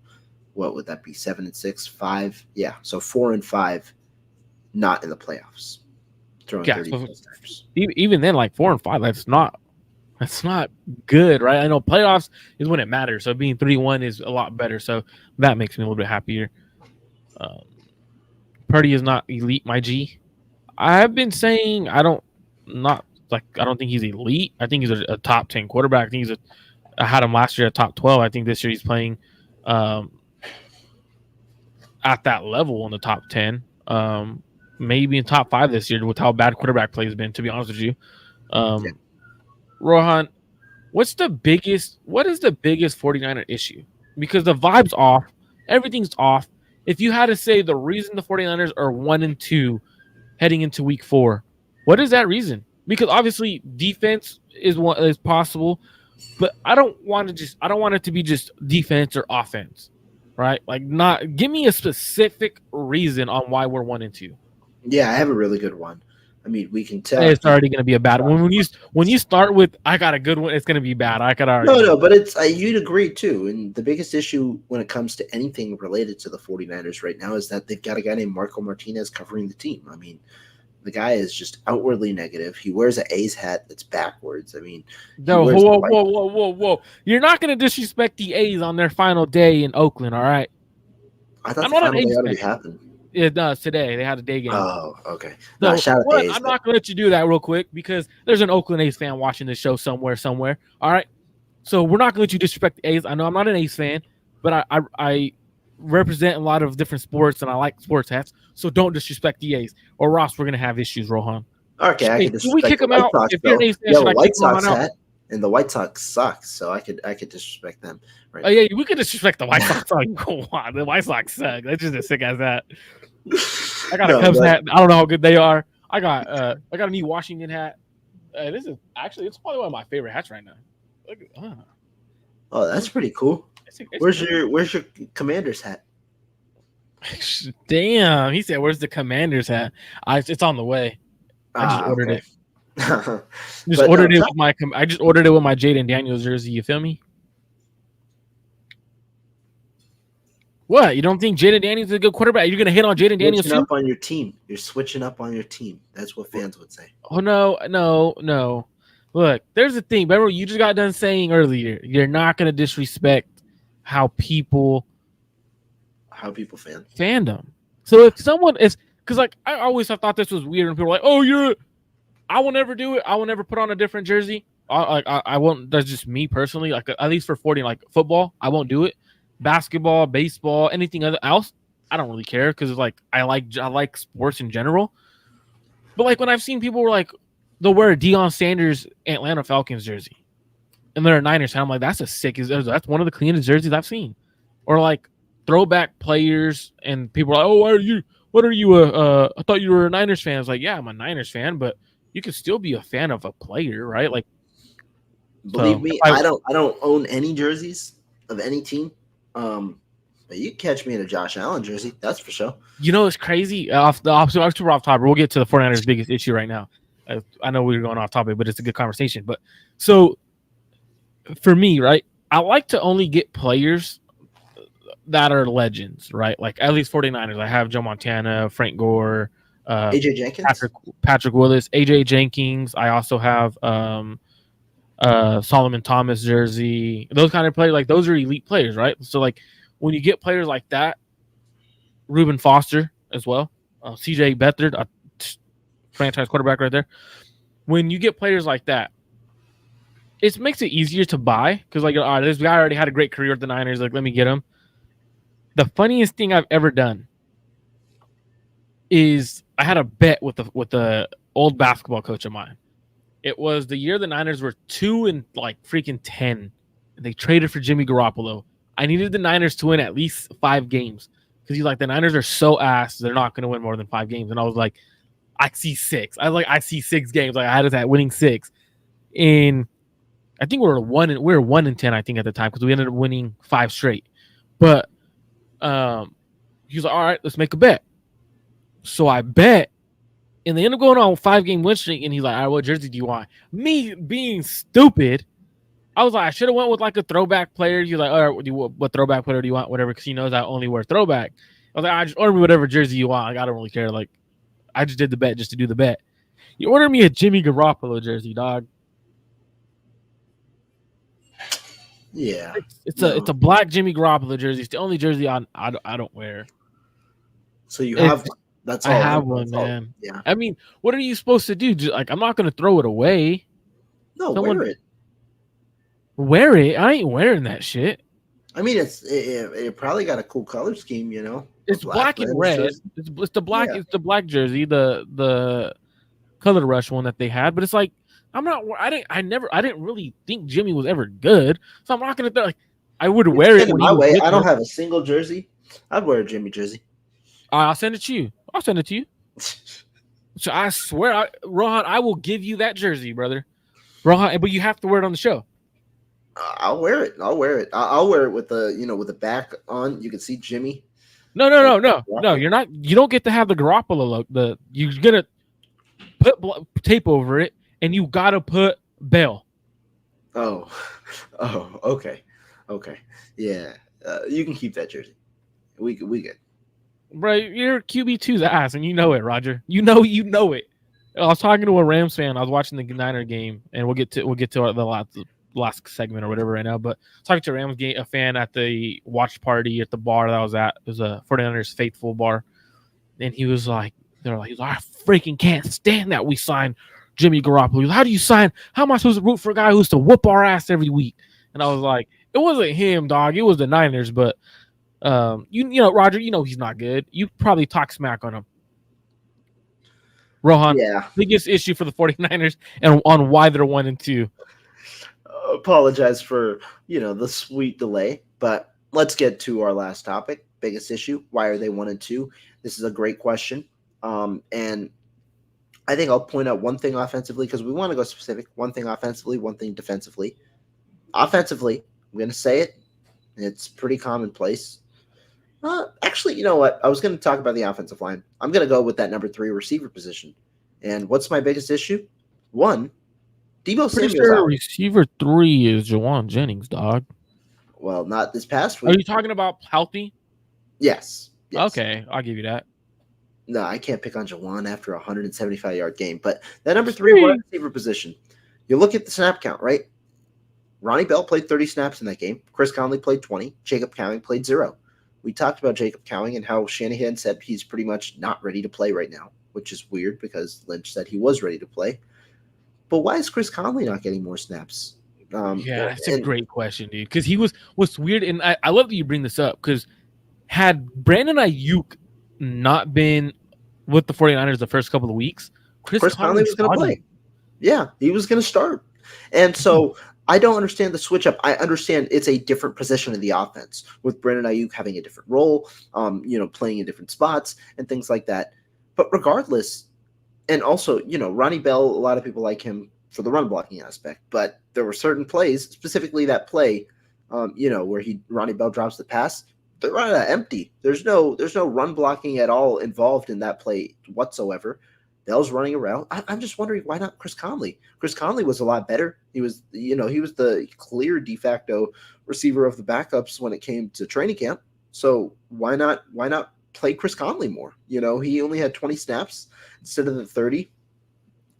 what would that be? 7-6, 5? Yeah, so 4-5, not in the playoffs, throwing 30 plus times. Even then, like 4-5, that's not good, right? I know playoffs is when it matters. So being 3-1 is a lot better. So that makes me a little bit happier. Purdy is not elite, my G. I've been saying I don't think he's elite. I think he's a top 10 quarterback. I think I had him last year at top 12. I think this year he's playing at that level in the top 10. Maybe in top 5 this year with how bad quarterback play has been, to be honest with you. Rohan, what is the biggest 49er issue? Because the vibe's off. Everything's off. If you had to say the reason the 49ers are 1-2 heading into week 4, what is that reason? Because obviously defense is possible, but I don't want it to be just defense or offense, right? Like, give me a specific reason on why we're 1-2. Yeah, I have a really good one. I mean, we can tell it's already going to be a bad one. When you start with I got a good one, it's going to be bad. I could already No, but it's you'd agree too. And the biggest issue when it comes to anything related to the 49ers right now is that they've got a guy named Marco Martinez covering the team. I mean, the guy is just outwardly negative. He wears an A's hat that's backwards. I mean, whoa. You're not going to disrespect the A's on their final day in Oakland, all right? I thought the final day already happened. It does today. They had a day game. Oh, okay. So, I'm not going to let you do that real quick because there's an Oakland A's fan watching this show somewhere. All right. So we're not going to let you disrespect the A's. I know I'm not an A's fan, but I represent a lot of different sports and I like sports hats. So don't disrespect the A's. Or Ross, we're going to have issues, Rohan. Okay, I can disrespect. Can we kick them out? If you're an A's fan, should I kick Rohan out? And the White Sox suck, so I could disrespect them. Right? Oh yeah, we could disrespect the White Sox. Go on, the White Sox suck. That's just as sick as that. I got a Cubs hat. I don't know how good they are. I got a new Washington hat. This is actually it's probably one of my favorite hats right now. Look at, Oh, that's pretty cool. Where's your Commander's hat? Damn, he said, "Where's the Commander's hat?" It's on the way. I just ordered it. I just ordered it with my Jaden Daniels jersey. You feel me? What? You don't think Jaden Daniels is a good quarterback? You're gonna hit on Jaden Daniels too? Up on your team. You're switching up on your team. That's what fans would say. Oh no. Look, there's the thing. Remember, you just got done saying earlier. You're not gonna disrespect how people fandom. So if someone is, because like I always have thought this was weird, and people are like, "Oh, I will never do it. I will never put on a different jersey. I won't. That's just me personally. Like at least for 40, like football, I won't do it. Basketball, baseball, anything else, I don't really care because like I like sports in general. But like when I've seen people were like they'll wear a Deion Sanders Atlanta Falcons jersey and they're a Niners fan, I'm like that's a sick. That's one of the cleanest jerseys I've seen. Or like throwback players and people are like, oh, why are you? What are you? I thought you were a Niners fan. It's like, yeah, I'm a Niners fan, but you can still be a fan of a player, right? Like, Believe so if me, I, I don't own any jerseys of any team. But you catch me in a Josh Allen jersey, that's for sure. it's crazy. Off the opposite, super off topic. We'll get to the 49ers' biggest issue right now. I know we were going off topic, but it's a good conversation. But so for me, right, I like to only get players that are legends, right? Like at least 49ers. I have Joe Montana, Frank Gore, AJ Jenkins. Patrick Willis, AJ Jenkins. I also have Solomon Thomas jersey. Those kind of players, like those are elite players, right? So like when you get players like that, Reuben Foster as well, CJ Beathard, a franchise quarterback right there. When you get players like that, it makes it easier to buy because like, all right, this guy already had a great career at the Niners. Like, let me get him. The funniest thing I've ever done is I had a bet with the old basketball coach of mine. It was the year the Niners were 2-10. They traded for Jimmy Garoppolo. I needed the Niners to win at least 5 games because he's like, the Niners are so ass, they're not going to win more than 5 games. And I was like, I see 6. I see 6 games. Like I had us at winning 6, and I think we were 1-10. I think at the time because we ended up winning 5 straight. But he was like, all right, let's make a bet. So I bet, and they end up going on a 5-game win streak. And he's like, all right, what jersey do you want? Me being stupid, I was like, I should have went with like a throwback player. He's like, all right, what throwback player do you want? Whatever, because he knows I only wear throwback. I was like, I just order me whatever jersey you want. Like, I don't really care. Like, I just did the bet just to do the bet. You order me a Jimmy Garoppolo jersey, dog. Yeah, It's a black Jimmy Garoppolo jersey. It's the only jersey I don't wear. So you have one. That's all. I have one, That's all. man. Yeah. I mean, what are you supposed to do? Just, like, I'm not going to throw it away. No, wear it. Wear it. I ain't wearing that shit. I mean, it probably got a cool color scheme, you know. It's black and red. It's the black. Yeah. It's the black jersey, the color rush one that they had. But it's like I'm not. I didn't really think Jimmy was ever good, so I'm not gonna. Like, I would wear it. My way. I don't have a single jersey. I'd wear a Jimmy jersey. I'll send it to you. So I swear, Rohan, I will give you that jersey, brother. Rohan, but you have to wear it on the show. I'll wear it. I'll wear it with the back on. You can see Jimmy. No. You're not. You don't get to have the Garoppolo look. You're gonna put tape over it, and you gotta put Bell. Oh, okay, yeah. You can keep that jersey. We good. Bro, you're QB2's ass, and you know it, Roger. You know it. I was talking to a Rams fan. I was watching the Niner game, and we'll get to the last segment or whatever right now. But talking to a Rams game, a fan at the watch party at the bar that I was at. It was a 49ers faithful bar, and he was like, I freaking can't stand that we signed Jimmy Garoppolo. He was, how do you sign? How am I supposed to root for a guy who's to whoop our ass every week? And I was like, it wasn't him, dog. It was the Niners, but. You know, Roger, you know he's not good. You probably talk smack on him. Rohan, yeah. Biggest issue for the 49ers and on why they're 1-2. Apologize for, the sweet delay, but let's get to our last topic. Biggest issue. Why are they 1-2? This is a great question. And I think I'll point out one thing offensively because we want to go specific. One thing offensively, one thing defensively. Offensively, I'm going to say it. It's pretty commonplace. Actually, you know what? I was going to talk about the offensive line. I'm going to go with that number 3 receiver position. And what's my biggest issue? One, Deebo Samuel's sure receiver 3 is Jawan Jennings, dog. Well, not this past week. Are you talking about healthy? Yes. Okay, I'll give you that. No, I can't pick on Jawan after a 175-yard game. But that number 3 wide receiver position, you look at the snap count, right? Ronnie Bell played 30 snaps in that game. Chris Conley played 20. Jacob Cowing played 0. We talked about Jacob Cowing and how Shanahan said he's pretty much not ready to play right now, which is weird because Lynch said he was ready to play. But why is Chris Conley not getting more snaps? Yeah, that's a And great question, dude. Because he was what's weird, and I love that you bring this up because had Brandon Aiyuk not been with the 49ers the first couple of weeks, Chris Chris Conley Conley's was going to starting. play. Yeah, he was going to start. And so I don't understand the switch up. I understand it's a different position in the offense with Brandon Ayuk having a different role, playing in different spots and things like that. But regardless, and also, Ronnie Bell, a lot of people like him for the run blocking aspect, but there were certain plays, specifically that play, where Ronnie Bell drops the pass. They're running out empty. There's no run blocking at all involved in that play whatsoever. Bell's running around. I'm just wondering why not Chris Conley. Chris Conley was a lot better. He was the clear de facto receiver of the backups when it came to training camp. So why not play Chris Conley more? He only had 20 snaps instead of the 30.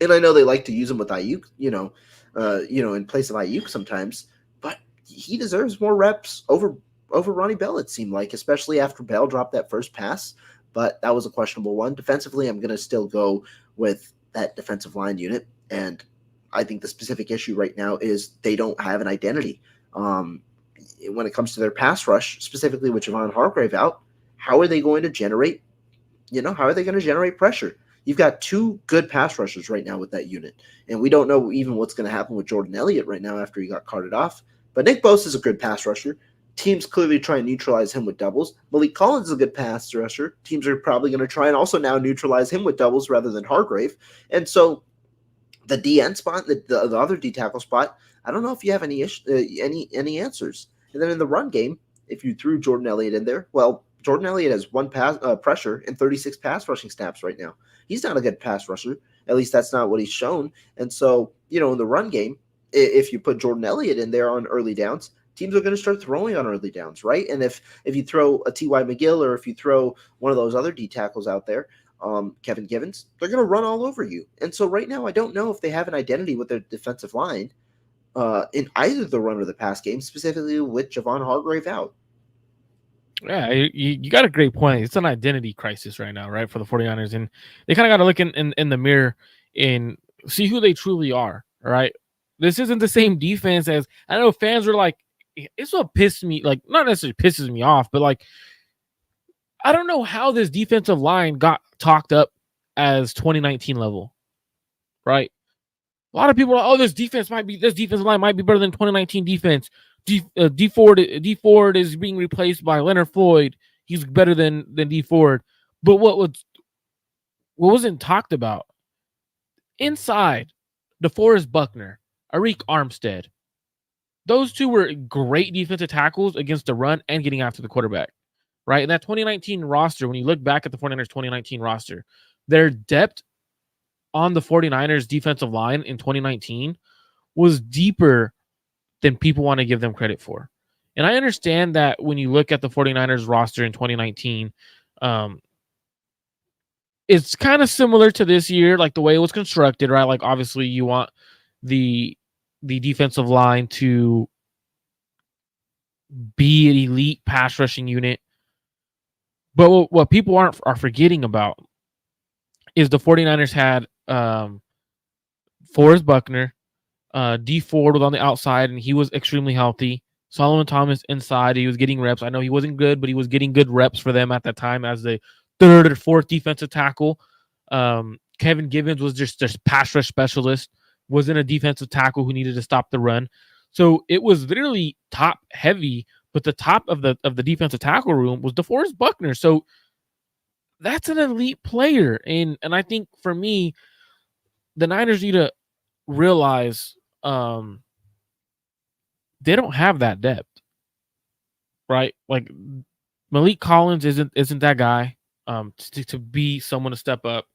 And I know they like to use him with Aiyuk, in place of Aiyuk sometimes, but he deserves more reps over Ronnie Bell, it seemed like, especially after Bell dropped that first pass. But that was a questionable one. Defensively, I'm going to still go with that defensive line unit. And I think the specific issue right now is they don't have an identity. When it comes to their pass rush, specifically with Javon Hargrave out, how are they going to generate pressure? You've got two good pass rushers right now with that unit. And we don't know even what's going to happen with Jordan Elliott right now after he got carted off. But Nick Bosa is a good pass rusher. Teams clearly try and neutralize him with doubles. Malik Collins is a good pass rusher. Teams are probably going to try and also now neutralize him with doubles rather than Hargrave. And so the DN spot, the other D tackle spot, I don't know if you have any answers. And then in the run game, if you threw Jordan Elliott in there, well, Jordan Elliott has one pass pressure and 36 pass rushing snaps right now. He's not a good pass rusher. At least that's not what he's shown. And so, in the run game, if you put Jordan Elliott in there on early downs, teams are going to start throwing on early downs, right? And if you throw a T.Y. McGill or if you throw one of those other D tackles out there, Kevin Givens, they're going to run all over you. And so right now, I don't know if they have an identity with their defensive line in either the run or the pass game, specifically with Javon Hargrave out. Yeah, you got a great point. It's an identity crisis right now, right, for the 49ers. And they kind of got to look in the mirror and see who they truly are, right? This isn't the same defense as I know fans are like, it's what pissed me, like, not necessarily pisses me off, but like, I don't know how this defensive line got talked up as 2019 level, right? A lot of people are, this defensive line might be better than 2019 defense. D Ford is being replaced by Leonard Floyd. He's better than D Ford. But what wasn't talked about inside, DeForest Buckner, Arik Armstead, those two were great defensive tackles against the run and getting after the quarterback, right? And that 2019 roster, when you look back at the 49ers 2019 roster, their depth on the 49ers defensive line in 2019 was deeper than people want to give them credit for. And I understand that when you look at the 49ers roster in 2019, it's kind of similar to this year, like the way it was constructed, right? Like obviously you want the defensive line to be an elite pass rushing unit. But what people are forgetting about is the 49ers had Forrest Buckner, D Ford was on the outside, and he was extremely healthy. Solomon Thomas inside, he was getting reps. I know he wasn't good, but he was getting good reps for them at that time as the third or fourth defensive tackle. Kevin Givens was just a pass rush specialist, wasn't a defensive tackle who needed to stop the run. So it was literally top heavy, but the top of the defensive tackle room was DeForest Buckner. So that's an elite player. And I think for me, the Niners need to realize they don't have that depth, right? Like Malik Collins isn't that guy to be someone to step up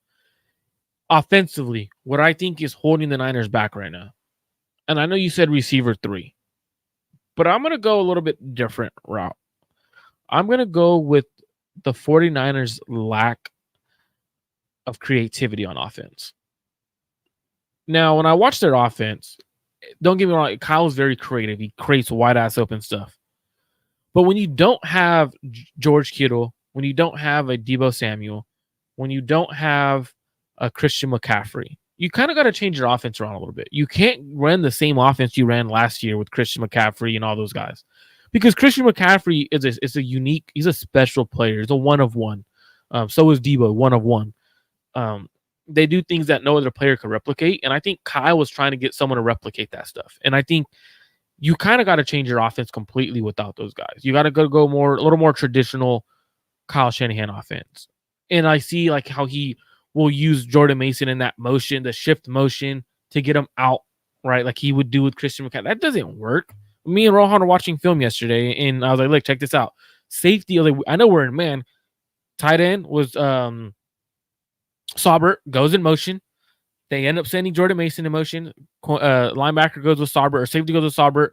offensively. What I think is holding the Niners back right now, and I know you said receiver 3, but I'm going to go a little bit different route. I'm going to go with the 49ers lack of creativity on offense. Now, when I watch their offense, don't get me wrong, Kyle's very creative. He creates wide ass open stuff. But when you don't have George Kittle, when you don't have a Debo Samuel, when you don't have a Christian McCaffrey, you kind of got to change your offense around a little bit. You can't run the same offense you ran last year with Christian McCaffrey and all those guys, because Christian McCaffrey is a unique, he's a special player. He's a one of one. So is Debo, one of one. Um, they do things that no other player could replicate, and I think Kyle was trying to get someone to replicate that stuff. And I think you kind of got to change your offense completely without those guys. You got to go more a little more traditional Kyle Shanahan offense. And I see like how he will use Jordan Mason in that motion, the shift motion to get him out, right? Like he would do with Christian McCaffrey. That doesn't work. Me and Rohan were watching film yesterday, and I was like, look, check this out. Safety, like, I know we're in man. Tight end was Saubert, goes in motion. They end up sending Jordan Mason in motion. Linebacker goes with Saubert, or safety goes with Saubert.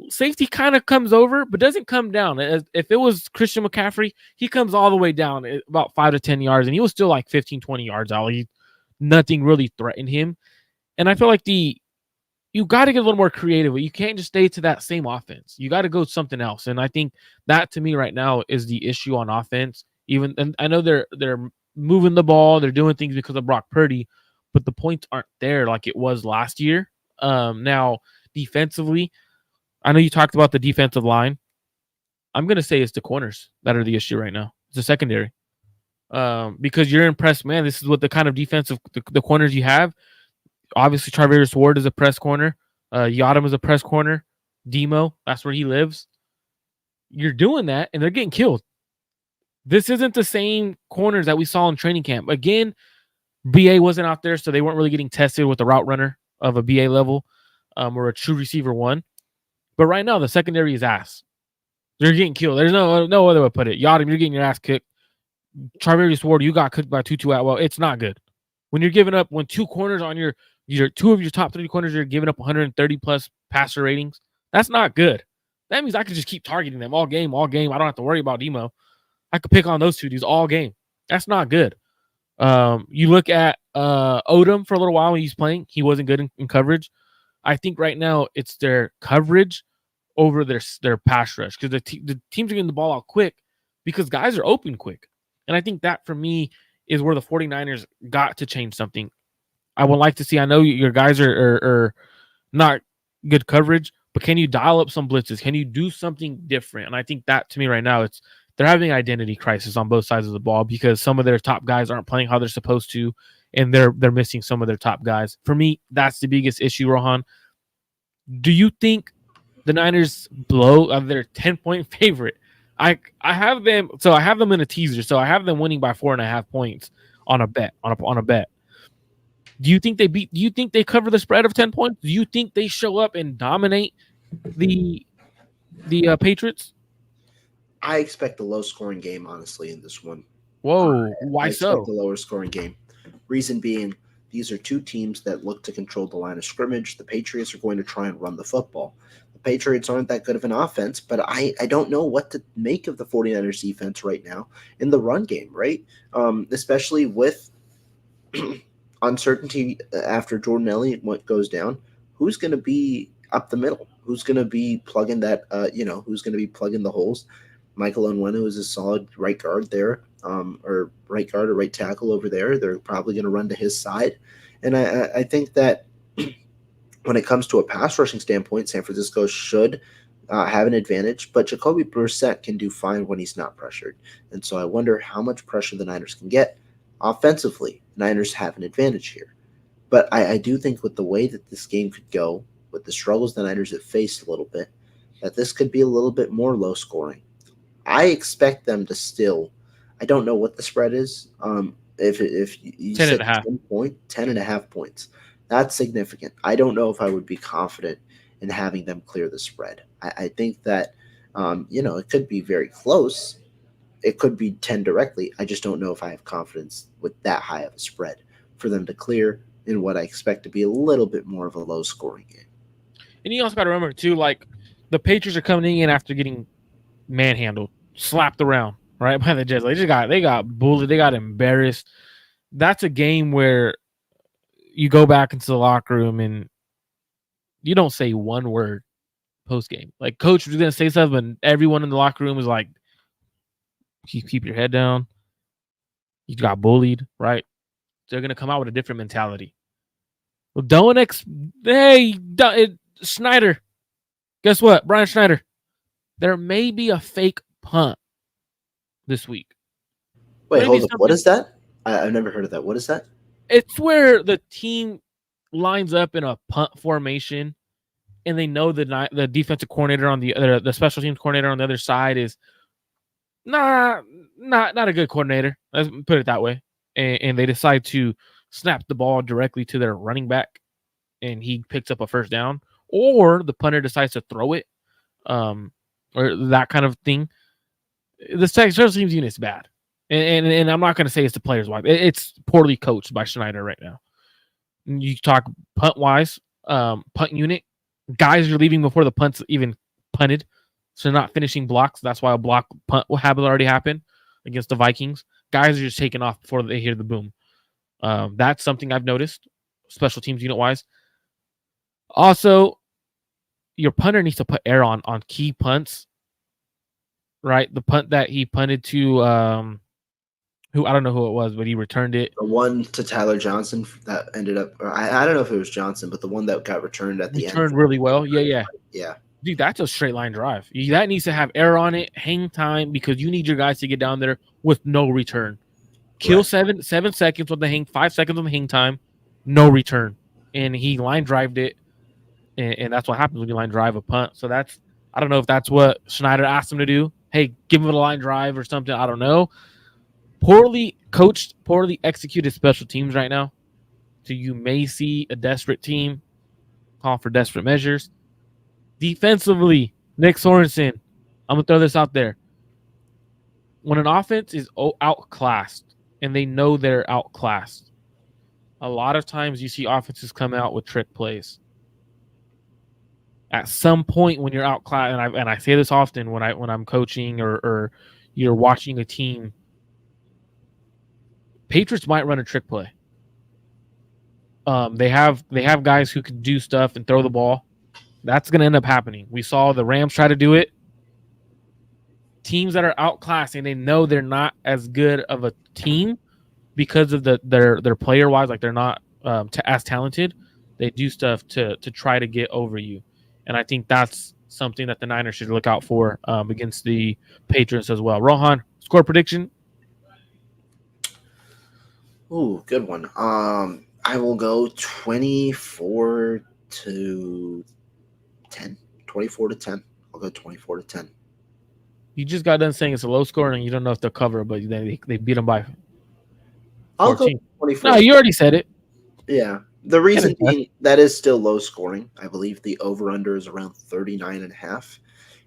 Safety kind of comes over, but doesn't come down. If it was Christian McCaffrey, he comes all the way down about 5 to 10 yards, and he was still like 15, 20 yards out. Nothing really threatened him. And I feel like you got to get a little more creative. You can't just stay to that same offense. You got to go something else. And I think that to me right now is the issue on offense. And I know they're moving the ball, they're doing things because of Brock Purdy, but the points aren't there like it was last year. Now defensively, I know you talked about the defensive line. I'm going to say it's the corners that are the issue right now. It's the secondary. Because you're impressed, man. This is what the kind of defensive, the corners you have. Obviously, Charvarius Ward is a press corner. Yadam is a press corner. Demo, that's where he lives. You're doing that, and they're getting killed. This isn't the same corners that we saw in training camp. Again, BA wasn't out there, so they weren't really getting tested with the route runner of a BA level or a true receiver one. But right now, the secondary is ass. They're getting killed. There's no other way to put it. Yadam, you're getting your ass kicked. Charvarius Ward, you got cooked by Tutu Atwell. It's not good. When you're giving up, when two corners on your two of your top 3 corners, you're giving up 130 plus passer ratings. That's not good. That means I could just keep targeting them all game. I don't have to worry about Demo. I could pick on those two dudes all game. That's not good. You look at Odom for a little while when he's playing. He wasn't good in coverage. I think right now it's their coverage over their pass rush, because the teams are getting the ball out quick because guys are open quick. And I think that for me is where the 49ers got to change something. I would like to see, I know your guys are not good coverage, but can you dial up some blitzes? Can you do something different? And I think that to me right now, they're having an identity crisis on both sides of the ball because some of their top guys aren't playing how they're supposed to, and they're missing some of their top guys. For me, that's the biggest issue, Rohan. Do you think the Niners blow their 10-point favorite? I have them, so I have them in a teaser. So I have them winning by 4.5 points on a bet. On a bet. Do you think they cover the spread of 10 points? Do you think they show up and dominate the Patriots? I expect a low-scoring game, honestly, in this one. Whoa, why I so? expect a lower-scoring game. Reason being, these are two teams that look to control the line of scrimmage. The Patriots are going to try and run the football. The Patriots aren't that good of an offense, but I don't know what to make of the 49ers defense right now in the run game, right? Especially with uncertainty after Jordan Elliott goes down. Who's going to be up the middle? Who's going to be plugging that, who's going to be plugging the holes? Michael Onwenu is a solid right guard there, or right guard or right tackle over there. They're probably going to run to his side. And I think that when it comes to a pass rushing standpoint, San Francisco should have an advantage, but Jacoby Brissett can do fine when he's not pressured. And so I wonder how much pressure the Niners can get. Offensively, Niners have an advantage here. But I do think with the way that this game could go, with the struggles the Niners have faced a little bit, that this could be a little bit more low scoring. I expect them to still, I don't know what the spread is. If you 10 said and a half. 10.5 points, that's significant. I don't know if I would be confident in having them clear the spread. I think that, it could be very close. It could be 10 directly. I just don't know if I have confidence with that high of a spread for them to clear in what I expect to be a little bit more of a low scoring game. And you also got to remember too, like the Patriots are coming in after getting manhandled, slapped around, right, by the Jets. They got bullied, they got embarrassed. That's a game where you go back into the locker room and you don't say one word. post game. Like coach was gonna say something, and everyone in the locker room was like, keep your head down. You got bullied, right? They're gonna come out with a different mentality. Well, Schneider. Guess what, Brian Schneider? There may be a fake punt this week. Wait, Maybe hold up. What something. is that? I've never heard of that. What is that? It's where the team lines up in a punt formation, and they know the defensive coordinator on the special teams coordinator on the other side is not a good coordinator. Let's put it that way. And they decide to snap the ball directly to their running back, and he picks up a first down, or the punter decides to throw it, or that kind of thing. The special teams unit is bad, and I'm not going to say it's the players' wise. It's poorly coached by Schneider right now. You talk punt wise, punt unit, guys are leaving before the punt's even punted, so they're not finishing blocks. That's why a block punt habit already happened against the Vikings. Guys are just taking off before they hear the boom. That's something I've noticed, special teams unit wise. Also, your punter needs to put air on key punts. Right, the punt that he punted to, who I don't know who it was, but he returned it. The one to Tyler Johnson that ended up, or I don't know if it was Johnson, but the one that got returned at the end. Returned really well. Yeah. Yeah. Dude, that's a straight line drive. That needs to have air on it, hang time, because you need your guys to get down there with no return. Kill Right. 7 seconds on the hang, 5 seconds on the hang time, no return. And he line drived it, and that's what happens when you line drive a punt. So that's, I don't know if that's what Schneider asked him to do. Hey, give him a line drive or something. I don't know. Poorly coached, poorly executed special teams right now. So you may see a desperate team call for desperate measures. Defensively, Nick Sorensen, I'm going to throw this out there. When an offense is outclassed and they know they're outclassed, a lot of times you see offenses come out with trick plays. At some point when you're outclassed, and I say this often when I'm coaching or you're watching a team, Patriots might run a trick play. They have guys who can do stuff and throw the ball. That's going to end up happening. We saw the Rams try to do it. Teams that are outclassed and they know they're not as good of a team because of their player wise, like they're not as talented. They do stuff to try to get over you, and I think that's something that the Niners should look out for against the Patriots as well. Rohan, score prediction. Ooh, good one. I will go 24 to 10. 24 to 10. I'll go 24 to 10. You just got done saying it's a low score and you don't know if they'll cover, but they beat them by I'll go 14. 24. No, you already said it. Yeah. The reason being that is still low scoring. I believe the over-under is around 39.5.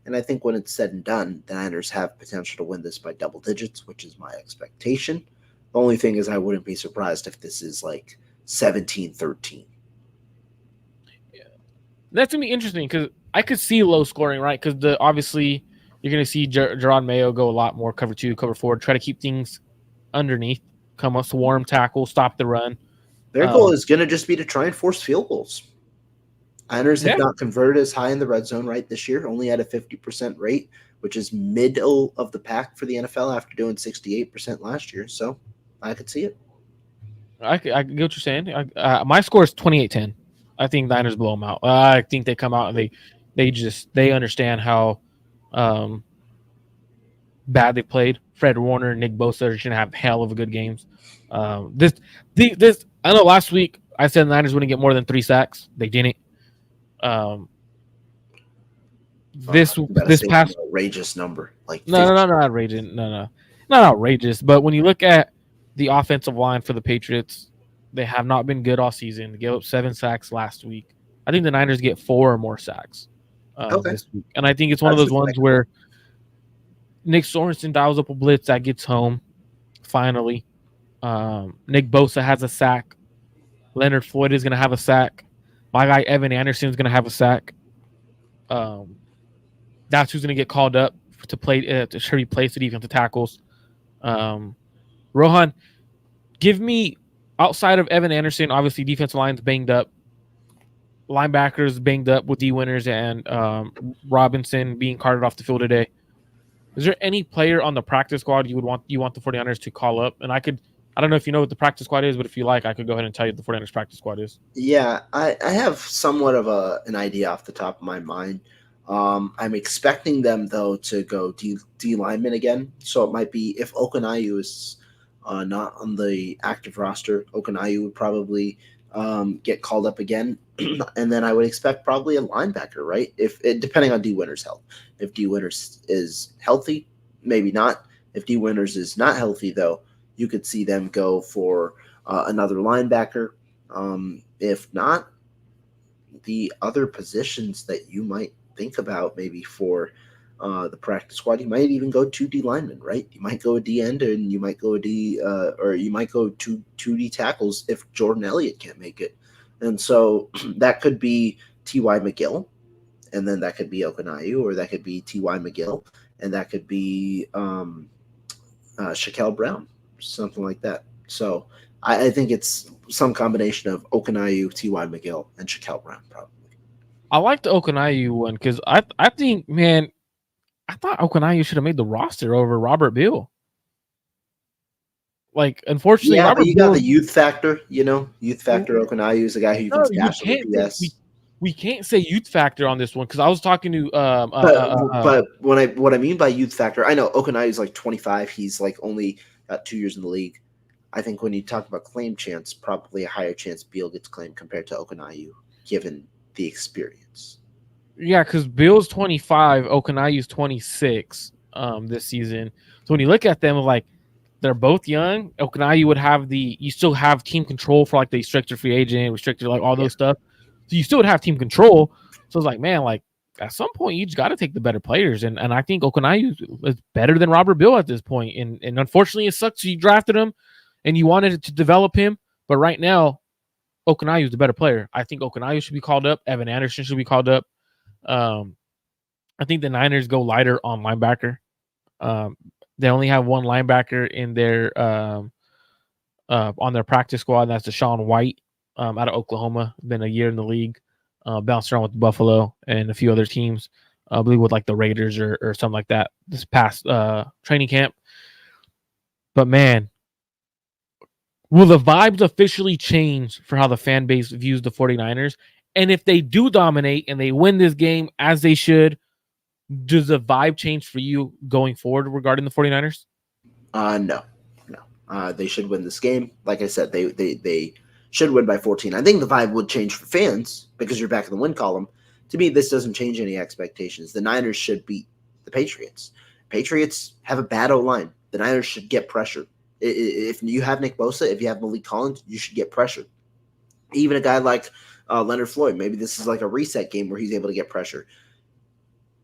And I think when it's said and done, the Niners have potential to win this by double digits, which is my expectation. The only thing is I wouldn't be surprised if this is like 17-13. Yeah. That's going to be interesting because I could see low scoring, right? Because obviously you're going to see Gerard Mayo go a lot more cover 2, cover 4, try to keep things underneath, come up, swarm tackle, stop the run. Their goal is going to just be to try and force field goals. Niners have not converted as high in the red zone right this year, only at a 50% rate, which is middle of the pack for the NFL after doing 68% last year. So I could see it. I get what you're saying. My score is 28-10. I think Niners blow them out. I think they come out and they understand how bad they played. Fred Warner and Nick Bosa are going to have hell of a good games. This I know last week I said the Niners wouldn't get more than 3 sacks. They didn't. This past outrageous number, like no, not outrageous, no, not outrageous. But when you look at the offensive line for the Patriots, they have not been good all season. They gave up 7 sacks last week. I think the Niners get 4 or more sacks this week, and I think it's one of those ones where Nick Sorensen dials up a blitz that gets home. Finally, Nick Bosa has a sack. Leonard Floyd is going to have a sack. My guy Evan Anderson is going to have a sack. That's who's going to get called up to play to replace the defensive tackles. Rohan, give me outside of Evan Anderson, obviously defensive line's banged up. linebackers banged up with D Winters and Robinson being carted off the field today. Is there any player on the practice squad you want the 49ers to call up? And I don't know if you know what the practice squad is, but if you like, I could go ahead and tell you what the 49ers practice squad is. Yeah, I have somewhat of an idea off the top of my mind. I'm expecting them though to go D lineman again, so it might be if Okanayu is not on the active roster, Okanayu would probably get called up again, and then I would expect probably a linebacker, right? If depending on D Winter's health, if D Winters is healthy, maybe not. If D Winters is not healthy though, you could see them go for another linebacker. If not, the other positions that you might think about maybe for the practice squad, you might even go two D linemen, right? You might go a D end, and you might go a D, or you might go two D tackles if Jordan Elliott can't make it, and so that could be T.Y. McGill, and then that could be Okanayu, or that could be T.Y. McGill, and that could be Shaquille Brown, something like that. So I think it's some combination of Okanayu, T.Y. McGill, and Shaquille Brown, probably. I like the Okanayu one because I think, man, I thought Okanayu should have made the roster over Robert Bill. Like, unfortunately, Yeah, but Robert you got Bill. the youth factor, youth factor. Okanayu is a guy who you can No, you stash on can't say OPS. we can't say youth factor on this one because I was talking to But what I mean by youth factor, I know Okanayu is like 25. He's like only got 2 years in the league. I think when you talk about claim chance, probably a higher chance Beal gets claimed compared to Okanayu, given the experience. yeah, because Bill's 25, Okanayu's 26 this season. So when you look at them, like they're both young. Okanayu would have you still have team control for like the restricted free agent, restricted like all Yeah. those stuff. So you still would have team control. So it's like, man, like at some point you just got to take the better players, and I think Okanayu is better than Robert Bill at this point. And unfortunately, it sucks. You drafted him, and you wanted to develop him, but right now Okanayu is the better player. I think Okanayu should be called up. Evan Anderson should be called up. Um, I think the Niners go lighter on linebacker. Um, they only have one linebacker in their on their practice squad. And that's Deshaun White out of Oklahoma. Been a year in the league, bounced around with Buffalo and a few other teams. I believe with like the Raiders or something like that this past training camp. But man, will the vibes officially change for how the fan base views the 49ers? And if they do dominate and they win this game as they should, does the vibe change for you going forward regarding the 49ers? No, no. They should win this game. Like I said, they should win by 14. I think the vibe would change for fans because you're back in the win column. To me, this doesn't change any expectations. The Niners should beat the Patriots. Patriots have a bad O line. The Niners should get pressure. If you have Nick Bosa, if you have Malik Collins, you should get pressure. Even a guy like Leonard Floyd, maybe this is like a reset game where he's able to get pressure.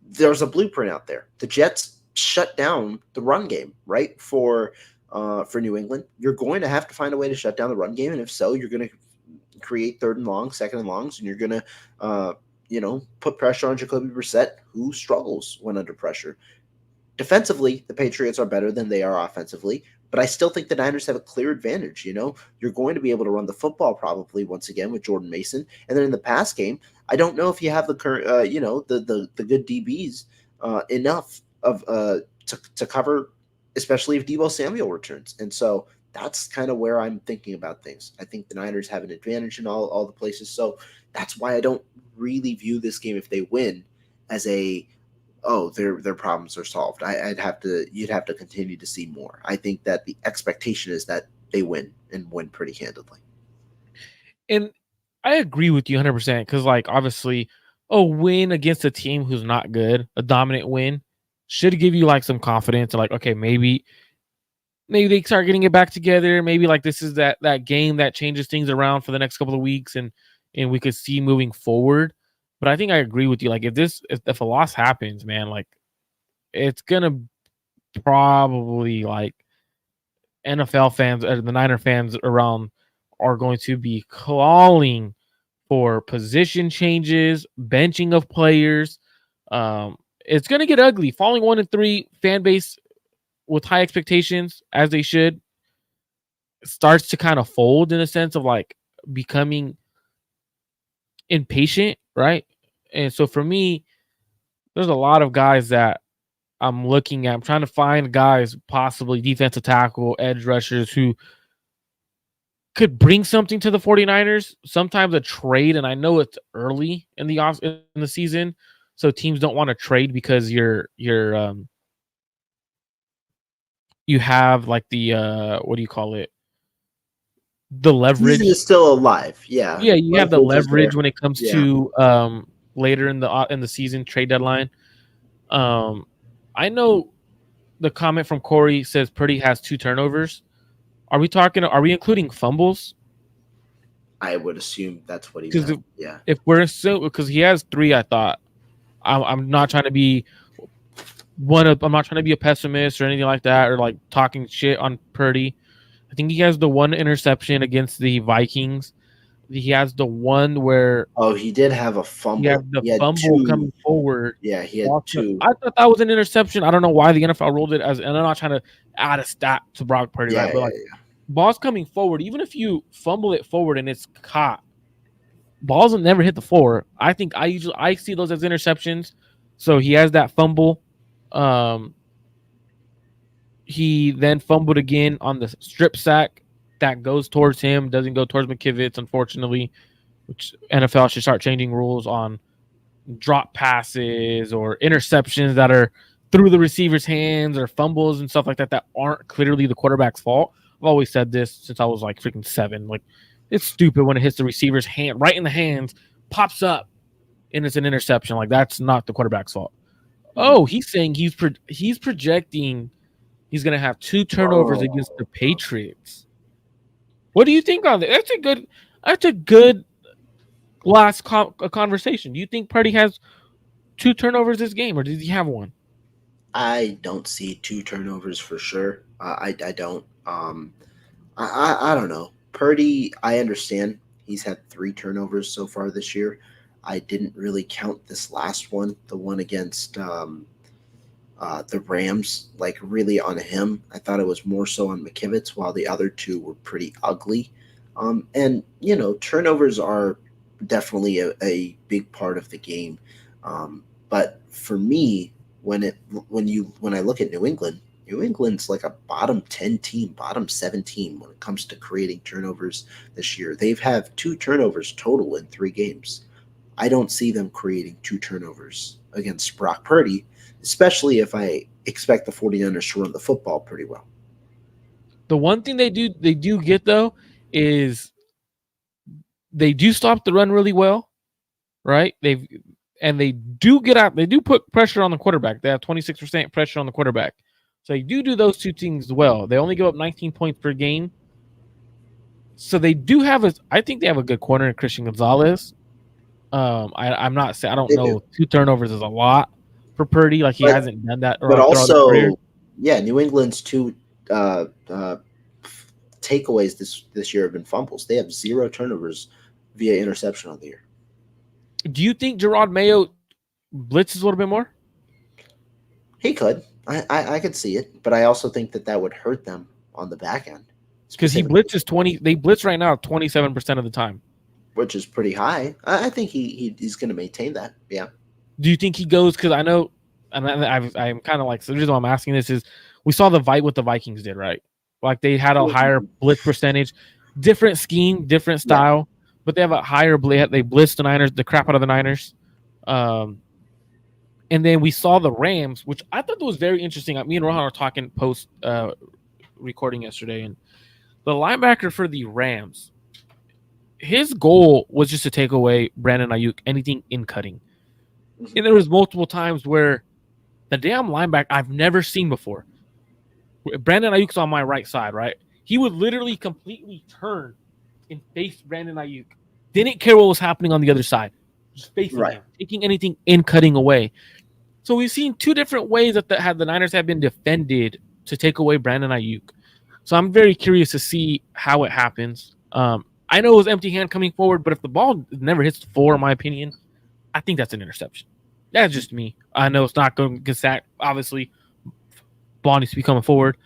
There's a blueprint out there. The Jets shut down the run game, right? For New England, you're going to have to find a way to shut down the run game, and if so, you're going to create third and long, second and longs, and you're going to put pressure on Jacoby Brissett, who struggles when under pressure. Defensively, the Patriots are better than they are offensively, but I still think the Niners have a clear advantage. You're going to be able to run the football probably once again with Jordan Mason, and then in the pass game, I don't know if you have the current, the good DBs enough of to cover, especially if Deebo Samuel returns, and so that's kind of where I'm thinking about things. I think the Niners have an advantage in all the places, so that's why I don't really view this game if they win as a their problems are solved. You'd have to continue to see more. I think that the expectation is that they win and win pretty handedly. And I agree with you 100% because, like, obviously, a win against a team who's not good, a dominant win, should give you like some confidence. Like, okay, maybe they start getting it back together. Maybe like this is that game that changes things around for the next couple of weeks, and we could see moving forward. But I think I agree with you. Like, if a loss happens, man, like it's gonna probably like NFL fans or the Niner fans around are going to be calling for position changes, benching of players. It's going to get ugly. Falling 1-3, fan base with high expectations, as they should, starts to kind of fold in a sense of like becoming impatient, right? And so for me, there's a lot of guys that I'm looking at. I'm trying to find guys, possibly defensive tackle, edge rushers, who could bring something to the 49ers. Sometimes a trade, and I know it's early in the season, so teams don't want to trade because you have like the what do you call it? The Season leverage. is still alive. Yeah, Yeah, you have the leverage is leverage there. when it comes Yeah, to later in the season trade deadline. Um, I know the comment from Corey says Purdy has 2 turnovers. Are we including fumbles? I would assume that's what he Because meant. Yeah, if we're assuming, because he has 3, I thought. I'm not trying to be I'm not trying to be a pessimist or anything like that, or like talking shit on Purdy. I think he has the 1 interception against the Vikings. He has the one where oh, he did have a you fumble. have the He had fumble two. coming forward. Yeah, he had two. I thought that was an interception. I don't know why the NFL ruled it as, and I'm not trying to add a stat to Brock Purdy, right? Yeah, But yeah, like balls coming forward, even if you fumble it forward and it's caught, balls will never hit the floor. I see those as interceptions. So he has that fumble. Um, he then fumbled again on the strip sack that goes towards him, doesn't go towards McKivitz, unfortunately. Which NFL should start changing rules on drop passes or interceptions that are through the receiver's hands or fumbles and stuff like that that aren't clearly the quarterback's fault. I've always said this since I was like freaking 7. Like, it's stupid when it hits the receiver's hand right in the hands, pops up, and it's an interception. Like, that's not the quarterback's fault. Mhm. Oh, he's saying he's projecting he's gonna have 2 turnovers Oh, against the Patriots. What do you think on that? That's a good conversation. Do you think Purdy has 2 turnovers this game, or did he have one? I don't see two turnovers for sure. I don't. I don't know. Purdy, I understand. He's had three turnovers so far this year. I didn't really count this last one, the one against the Rams, like really on him. I thought it was more so on McKivitz, while the other two were pretty ugly. And turnovers are definitely a big part of the game. But for me, when I look at New England, New England's like a bottom 10 team, bottom 7 team when it comes to creating turnovers this year. They've had 2 turnovers total in 3 games. I don't see them creating 2 turnovers against Brock Purdy, especially if I expect the 49ers to run the football pretty well. The one thing they do get though is they do stop the run really well, right? They do get out. They do put pressure on the quarterback. They have 26% pressure on the quarterback. So they do those 2 things well. They only give up 19 points per game. So they do have I think they have a good corner in Christian Gonzalez. I'm not saying I don't They do. know 2 turnovers is a lot for Purdy. Like he But hasn't done that but throughout his career. also, yeah, New England's two takeaways this year have been fumbles. They have 0 turnovers via interception on the year. Do you think Gerard Mayo blitzes a little bit more? He could. I could see it, but I also think that would hurt them on the back end, Because he specifically, blitzes 20. They blitz right now 27% of the time. which is pretty high. I think he's going to maintain that. Yeah. Do you think he goes? Because I know, and I'm kind of like, so the reason why I'm asking this is we saw what the Vikings did, right? Like they had a higher blitz percentage, different scheme, different Yeah. style, but they have a higher blitz. They blitzed the Niners, the crap out of the Niners. And then we saw the Rams, which I thought was very interesting. Me and Rohan were talking post recording yesterday, and the linebacker for the Rams, his goal was just to take away Brandon Aiyuk, anything in cutting. And there was multiple times where the damn linebacker I've never seen before. Brandon Ayuk's on my right side, right? He would literally completely turn and face Brandon Aiyuk. Didn't care what was happening on the other side. Just facing him, taking anything in, cutting away. So we've seen 2 different ways that the Niners have been defended to take away Brandon Aiyuk. So I'm very curious to see how it happens. I know it was empty hand coming forward, but if the ball never hits the floor, in my opinion, I think that's an interception. That's just me. I know it's not going to get sacked. Obviously, ball needs to be coming forward,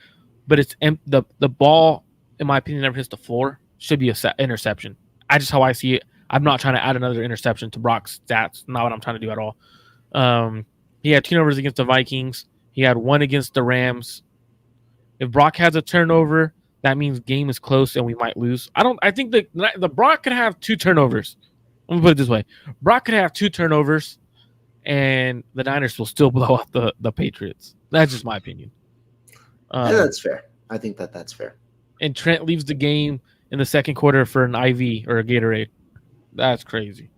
but it's the ball, in my opinion, never hits the floor. Should be a interception. I just how I see it. I'm not trying to add another interception to Brock's stats. Not what I'm trying to do at all. He had turnovers against the Vikings. He had one against the Rams. If Brock has a turnover, that means game is close and we might lose. I think the Brock could have 2 turnovers. Let me put it this way: Brock could have 2 turnovers, and the Niners will still blow out the Patriots. That's just my opinion. And that's fair. I think that's fair. And Trent leaves the game in the second quarter for an IV or a Gatorade. That's crazy.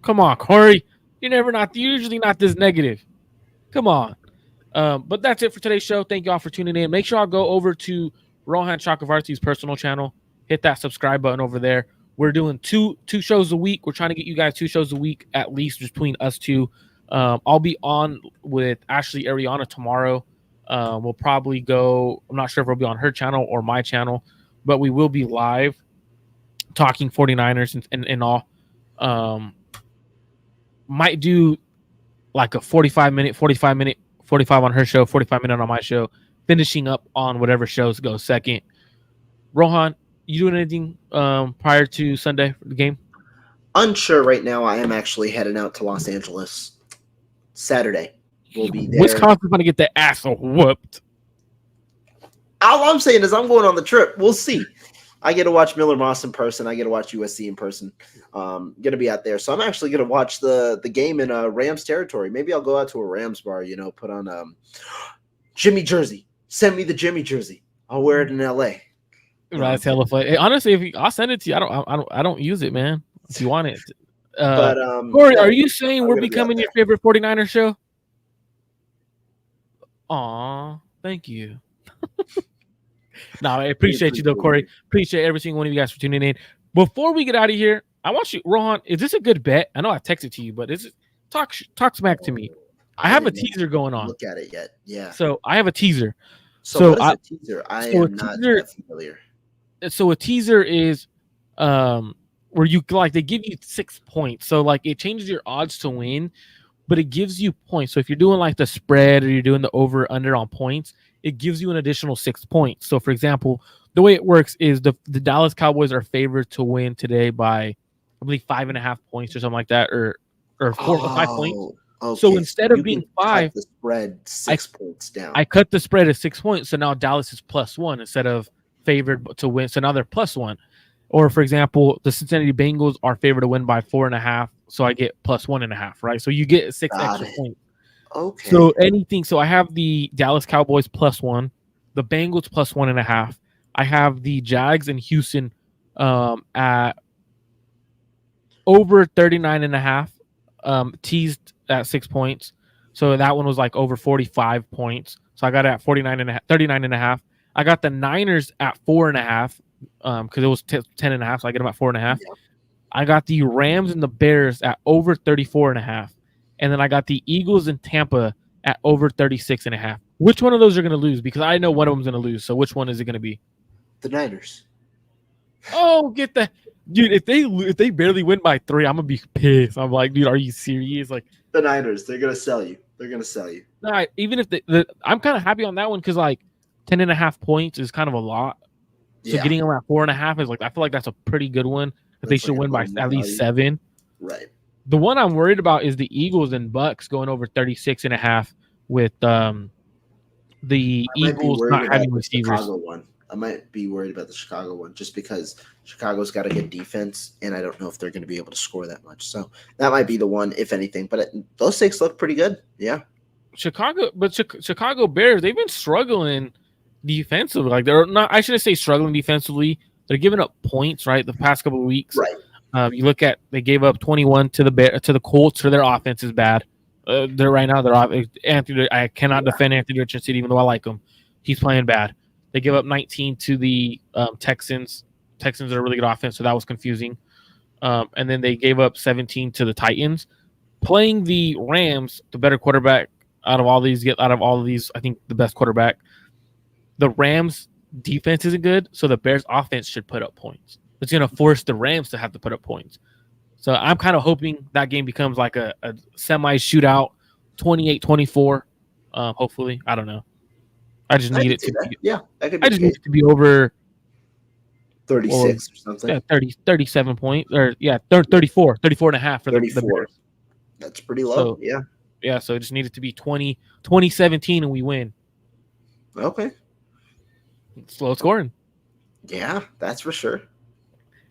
Come on, Corey. You're usually not this negative. Come on. But that's it for today's show. Thank you all for tuning in. Make sure I'll go over to Rohan Chakravarti's personal channel. Hit that subscribe button over there. We're doing two shows a week. We're trying to get you guys 2 shows a week at least between us two. I'll be on with Ashley Ariana tomorrow. We'll probably go. I'm not sure if we'll be on her channel or my channel, but we will be live talking 49ers and all. Might do like a 45 on her show, 45 minute on my show, finishing up on whatever shows go second. Rohan, you doing anything prior to Sunday for the game? Unsure right now. I am actually heading out to Los Angeles Saturday. We'll be there. Wisconsin's going to get their ass whooped. All I'm saying is I'm going on the trip. We'll see. I get to watch Miller Moss in person. I get to watch USC in person. Going to be out there. So I'm actually going to watch the game in Rams territory. Maybe I'll go out to a Rams bar, put on Jimmy jersey. Send me the Jimmy jersey. I'll wear it in LA. That's hella fun. Hey, honestly, I'll send it to you. I don't use it, man. If you want it. But Corey, are you saying we're becoming your favorite 49er show? Aw, thank you. No, I appreciate you though, Corey. Appreciate every single one of you guys for tuning in. Before we get out of here, I want you, Rohan, is this a good bet? I know I texted to you, but is it talk smack to me. I have a teaser going on. Look at it yet. Yeah. So I have a teaser. So what is a teaser? I am not familiar. So a teaser is where you they give you 6 points. So like it changes your odds to win, but it gives you points. So if you're doing like the spread or you're doing the over under on points, it gives you an additional 6 points. So for example, the way it works is the Dallas Cowboys are favored to win today by, I believe, 5.5 points or something like that, or 4 or 5 points. Okay. So instead of being 5, the spread 6 points down. I cut the spread at 6 points. So now Dallas is +1 instead of favored to win. So now they're +1. Or for example, the Cincinnati Bengals are favored to win by 4.5. So I get +1.5, right? So you get 6 extra points. Okay. So anything. So I have the Dallas Cowboys +1, the Bengals +1.5. I have the Jags and Houston at over 39.5, teased at 6 points. So that one was like over 45 points. So I got it at 39.5. I got the Niners at 4.5 because it was 10.5. So I get them at 4.5. Yeah. I got the Rams and the Bears at over 34.5. And then I got the Eagles and Tampa at over 36.5. Which one of those are going to lose? Because I know one of them's going to lose. So which one is it going to be? The Niners. Oh, get that. Dude, if they barely win by 3, I'm going to be pissed. I'm like, dude, are you serious? Like the Niners, they're going to sell you. Nah, even if I'm kind of happy on that one because like 10.5 points is kind of a lot. So getting them at 4.5 is like, I feel like that's a pretty good one. If they should win by at least 7. Right. The one I'm worried about is the Eagles and Bucks going over 36.5 with the Eagles not having receivers. Chicago one. I might be worried about the Chicago one just because Chicago's got a good defense, and I don't know if they're going to be able to score that much. So that might be the one, if anything. But those 6 look pretty good. Yeah. Chicago Bears, they've been struggling defensively. Like they're not. I shouldn't say struggling defensively. They're giving up points, right? The past couple of weeks, right? You look at they gave up 21 to the Colts, so their offense is bad. I cannot defend Anthony Richardson, even though I like him. He's playing bad. They give up 19 to the Texans. Texans are a really good offense, so that was confusing. And then they gave up 17 to the Titans. Playing the Rams, the better quarterback out of all these, I think the best quarterback. The Rams defense isn't good, so the Bears offense should put up points. It's going to force the Rams to have to put up points. So I'm kind of hoping that game becomes like a semi-shootout, 28-24. Hopefully. I don't know. I just need it to be. Yeah, that could be. I just need it to be over or 36 or something. yeah, 37 point or 34 and a half for the 34. Bears. That's pretty low. So Yeah. yeah, so it just needed to be 2017 and we win. Okay. Slow scoring. Yeah, that's for sure.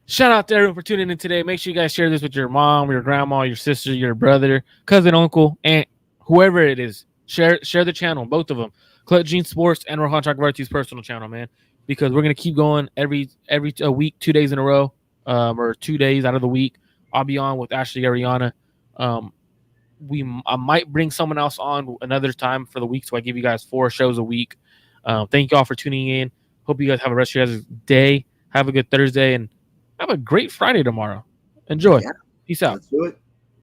Shout out to everyone for tuning in today. Make sure you guys share this with your mom, your grandma, your sister, your brother, cousin, uncle, aunt, whoever it is. Share the channel, both of them. Clutch Gene Sports and Rohan Chakravarti's personal channel, man. Because we're gonna keep going every week, 2 days in a row, or 2 days out of the week. I'll be on with Ashley Ariana. I might bring someone else on another time for the week, so I give you guys 4 shows a week. Thank you all for tuning in. Hope you guys have a rest of your guys' day. Have a good Thursday and have a great Friday tomorrow. Enjoy. Yeah. Peace out. Let's do it.